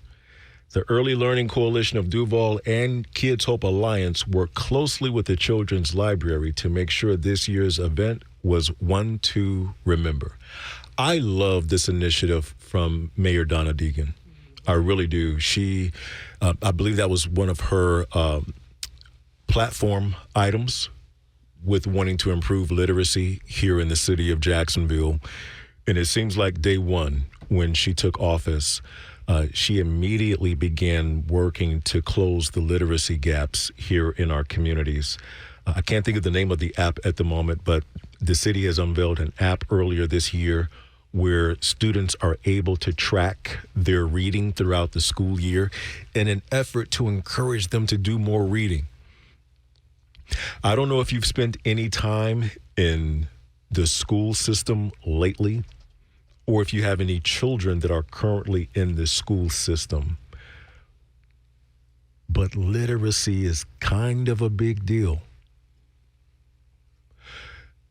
The Early Learning Coalition of Duval and Kids Hope Alliance worked closely with the Children's Library to make sure this year's event was one to remember. I love this initiative from Mayor Donna Deegan. I really do. She, I believe that was one of her platform items with wanting to improve literacy here in the city of Jacksonville. And it seems like day one, when she took office, she immediately began working to close the literacy gaps here in our communities. I can't think of the name of the app at the moment, but the city has unveiled an app earlier this year where students are able to track their reading throughout the school year in an effort to encourage them to do more reading. I don't know if you've spent any time in the school system lately, or if you have any children that are currently in the school system. But literacy is kind of a big deal.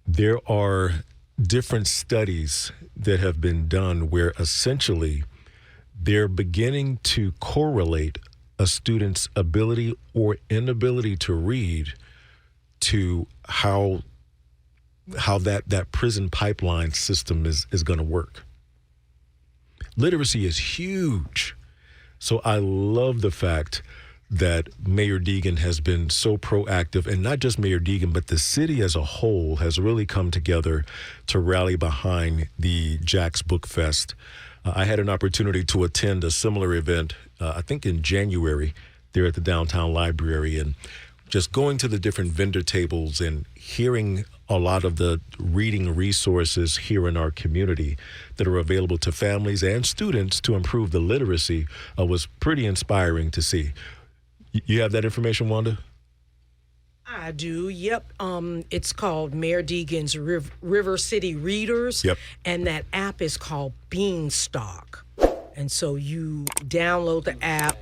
There are different studies that have been done where essentially they're beginning to correlate a student's ability or inability to read to how that prison pipeline system is going to work. Literacy is huge. So I love the fact that Mayor Deegan has been so proactive, and not just Mayor Deegan, but the city as a whole has really come together to rally behind the Jack's Book Fest. I had an opportunity to attend a similar event, I think in January, there at the downtown library, and just going to the different vendor tables and hearing a lot of the reading resources here in our community that are available to families and students to improve the literacy was pretty inspiring to see. You have that information, Wanda? I do, yep. It's called Mayor Deegan's River City Readers. Yep. And that app is called Beanstalk. And so you download the app,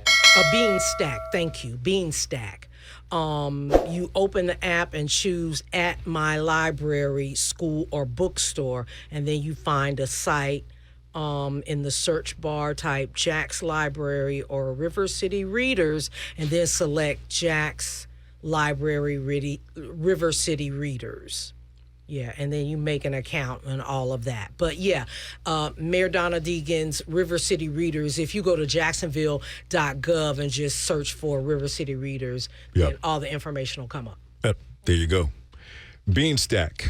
Beanstack, thank you, Beanstack. You open the app and choose at my library, school, or bookstore, and then you find a site in the search bar, type Jack's Library or River City Readers, and then select Jack's Library River City Readers. Yeah, and then you make an account and all of that. But yeah, Mayor Donna Deegan's River City Readers, if you go to jacksonville.gov and just search for River City Readers, then all the information will come up. Yep, there you go. Beanstack.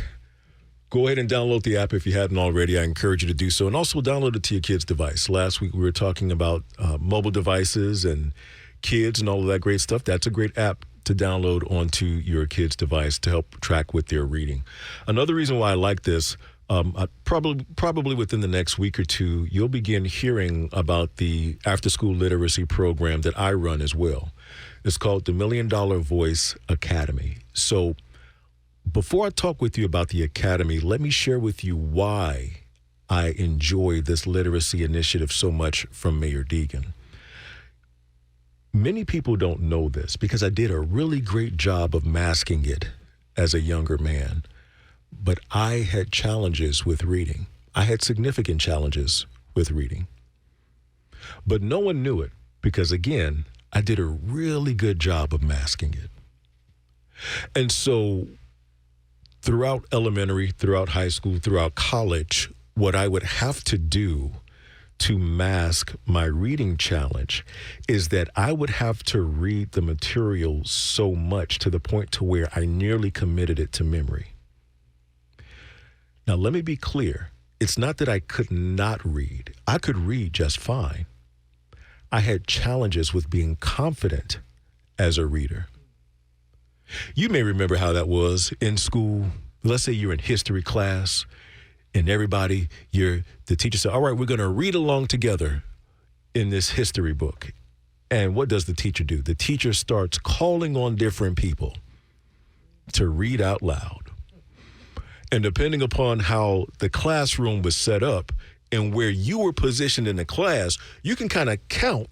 Go ahead and download the app if you hadn't already. I encourage you to do so. And also download it to your kid's device. Last week we were talking about mobile devices and kids and all of that great stuff. That's a great app to download onto your kid's device to help track with their reading. Another reason why I like this, probably within the next week or two, you'll begin hearing about the after-school literacy program that I run as well. It's called the $1 Million Voice Academy. So before I talk with you about the Academy, let me share with you why I enjoy this literacy initiative so much from Mayor Deegan. Many people don't know this because I did a really great job of masking it as a younger man, but I had challenges with reading. I had significant challenges with reading, but no one knew it because, again, I did a really good job of masking it. And so throughout elementary, throughout high school, throughout college, what I would have to do to mask my reading challenge is that I would have to read the material so much to the point to where I nearly committed it to memory. Now, let me be clear. It's not that I could not read. I could read just fine. I had challenges with being confident as a reader. You may remember how that was in school. Let's say you're in history class and everybody, the teacher said, all right, we're going to read along together in this history book. And what does the teacher do? The teacher starts calling on different people to read out loud. And depending upon how the classroom was set up and where you were positioned in the class, you can kind of count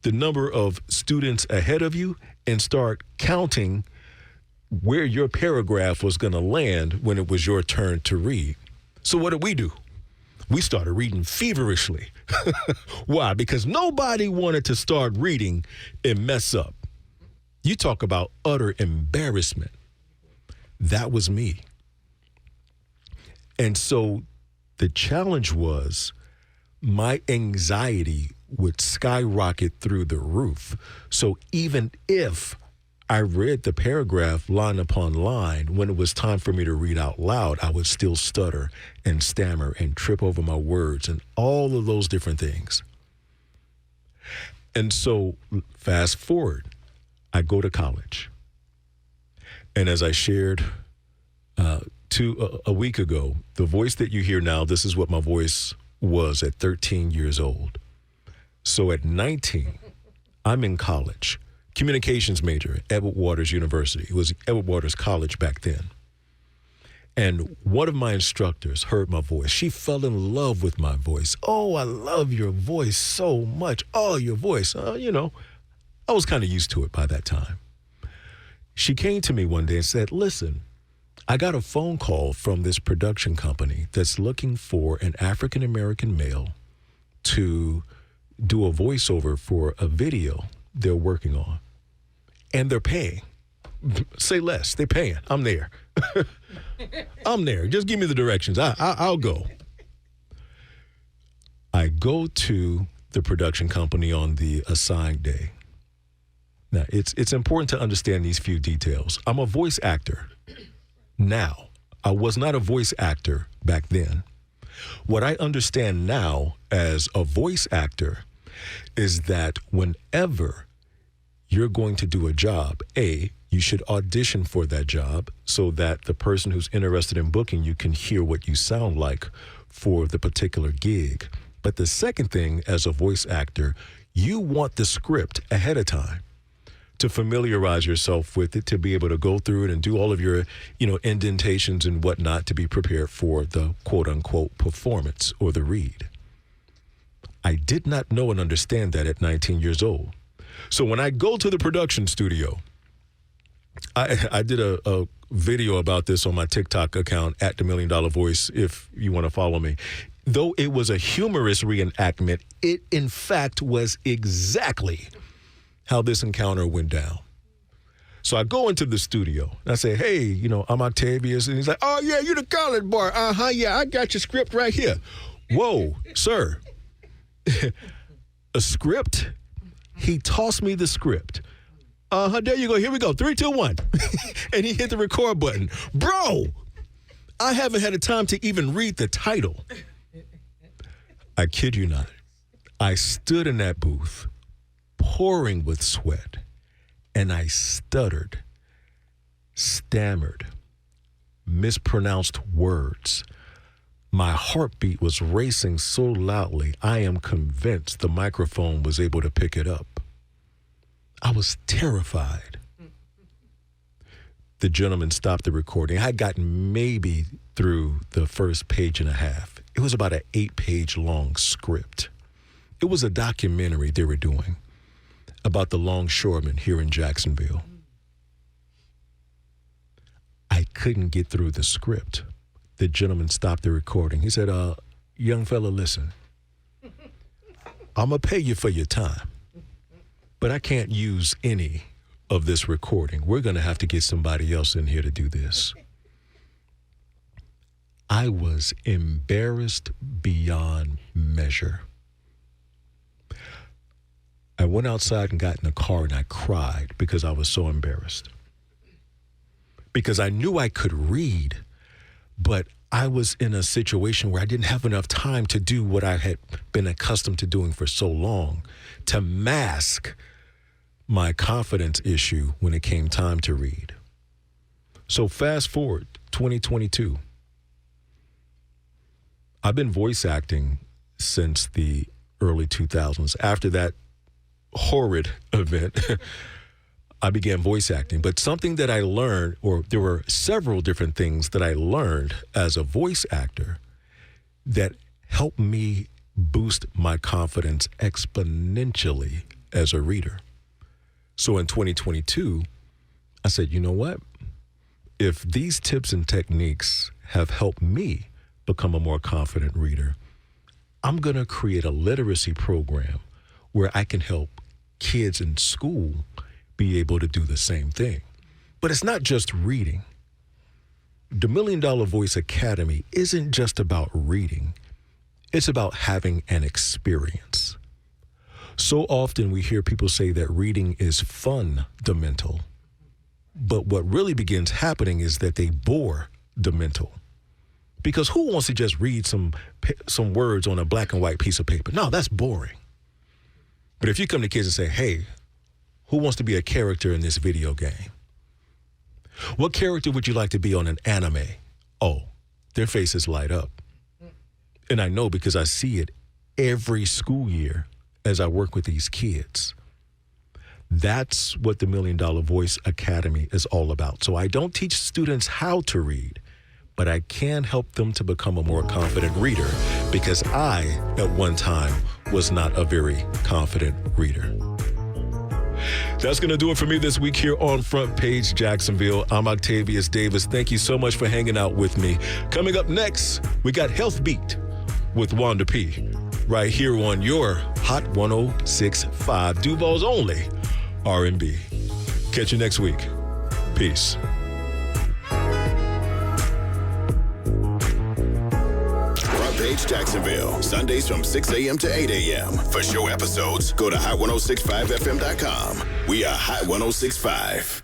the number of students ahead of you and start counting where your paragraph was going to land when it was your turn to read. So what did we do? We started reading feverishly. Why? Because nobody wanted to start reading and mess up. You talk about utter embarrassment. That was me. And so the challenge was my anxiety would skyrocket through the roof. So even if I read the paragraph line upon line. When it was time for me to read out loud, I would still stutter and stammer and trip over my words and all of those different things. And so fast forward, I go to college. And as I shared a week ago, the voice that you hear now, this is what my voice was at 13 years old. So at 19, I'm in college, communications major at Edward Waters University. It was Edward Waters College back then. And one of my instructors heard my voice. She fell in love with my voice. Oh, I love your voice so much. Oh, your voice. I was kind of used to it by that time. She came to me one day and said, listen, I got a phone call from this production company that's looking for an African-American male to do a voiceover for a video they're working on. And they're paying. Say less. They're paying. I'm there. I'm there. Just give me the directions. I'll go. I go to the production company on the assigned day. Now, it's important to understand these few details. I'm a voice actor now. I was not a voice actor back then. What I understand now as a voice actor is that whenever you're going to do a job, you should audition for that job so that the person who's interested in booking you can hear what you sound like for the particular gig. But the second thing, as a voice actor, you want the script ahead of time to familiarize yourself with it, to be able to go through it and do all of your, indentations and whatnot to be prepared for the quote unquote performance or the read. I did not know and understand that at 19 years old. So when I go to the production studio, I did a video about this on my TikTok account at The $1 Million Voice, if you want to follow me. Though it was a humorous reenactment, it in fact was exactly how this encounter went down. So I go into the studio and I say, hey, I'm Octavius. And he's like, oh, yeah, you the college boy. Yeah, I got your script right here. Whoa, sir. A script? He tossed me the script. There you go. Here we go. 3, 2, 1. And he hit the record button. Bro, I haven't had a time to even read the title. I kid you not. I stood in that booth, pouring with sweat, and I stuttered, stammered, mispronounced words. My heartbeat was racing so loudly, I am convinced the microphone was able to pick it up. I was terrified. The gentleman stopped the recording. I had gotten maybe through the first page and a half. It was about an 8-page long script. It was a documentary they were doing about the longshoremen here in Jacksonville. I couldn't get through the script. The gentleman stopped the recording. He said, young fella, listen, I'm going to pay you for your time, but I can't use any of this recording. We're going to have to get somebody else in here to do this. I was embarrassed beyond measure. I went outside and got in the car and I cried because I was so embarrassed. Because I knew I could read, but I was in a situation where I didn't have enough time to do what I had been accustomed to doing for so long, to mask my confidence issue when it came time to read. So fast forward, 2022. I've been voice acting since the early 2000s. After that horrid event, I began voice acting. But something that I learned, or there were several different things that I learned as a voice actor that helped me boost my confidence exponentially as a reader. So in 2022, I said, you know what? If these tips and techniques have helped me become a more confident reader, I'm going to create a literacy program where I can help kids in school be able to do the same thing. But it's not just reading. The $1 Million Voice Academy isn't just about reading. It's about having an experience. So often we hear people say that reading is fundamental. But what really begins happening is that they bore the mental. Because who wants to just read some words on a black and white piece of paper? No, that's boring. But if you come to kids and say, hey, who wants to be a character in this video game? What character would you like to be on an anime? Oh, their faces light up. And I know because I see it every school year as I work with these kids. That's what the $1 Million Voice Academy is all about. So I don't teach students how to read, but I can help them to become a more confident reader because I, at one time, was not a very confident reader. That's going to do it for me this week here on Front Page Jacksonville. I'm Octavius Davis. Thank you so much for hanging out with me. Coming up next, we got Health Beat with Wanda P. right here on your Hot 106.5, Duval's only R&B. Catch you next week. Peace. Front Page Jacksonville, Sundays from 6 a.m. to 8 a.m. For show episodes, go to hot1065fm.com. We are Hot 106.5.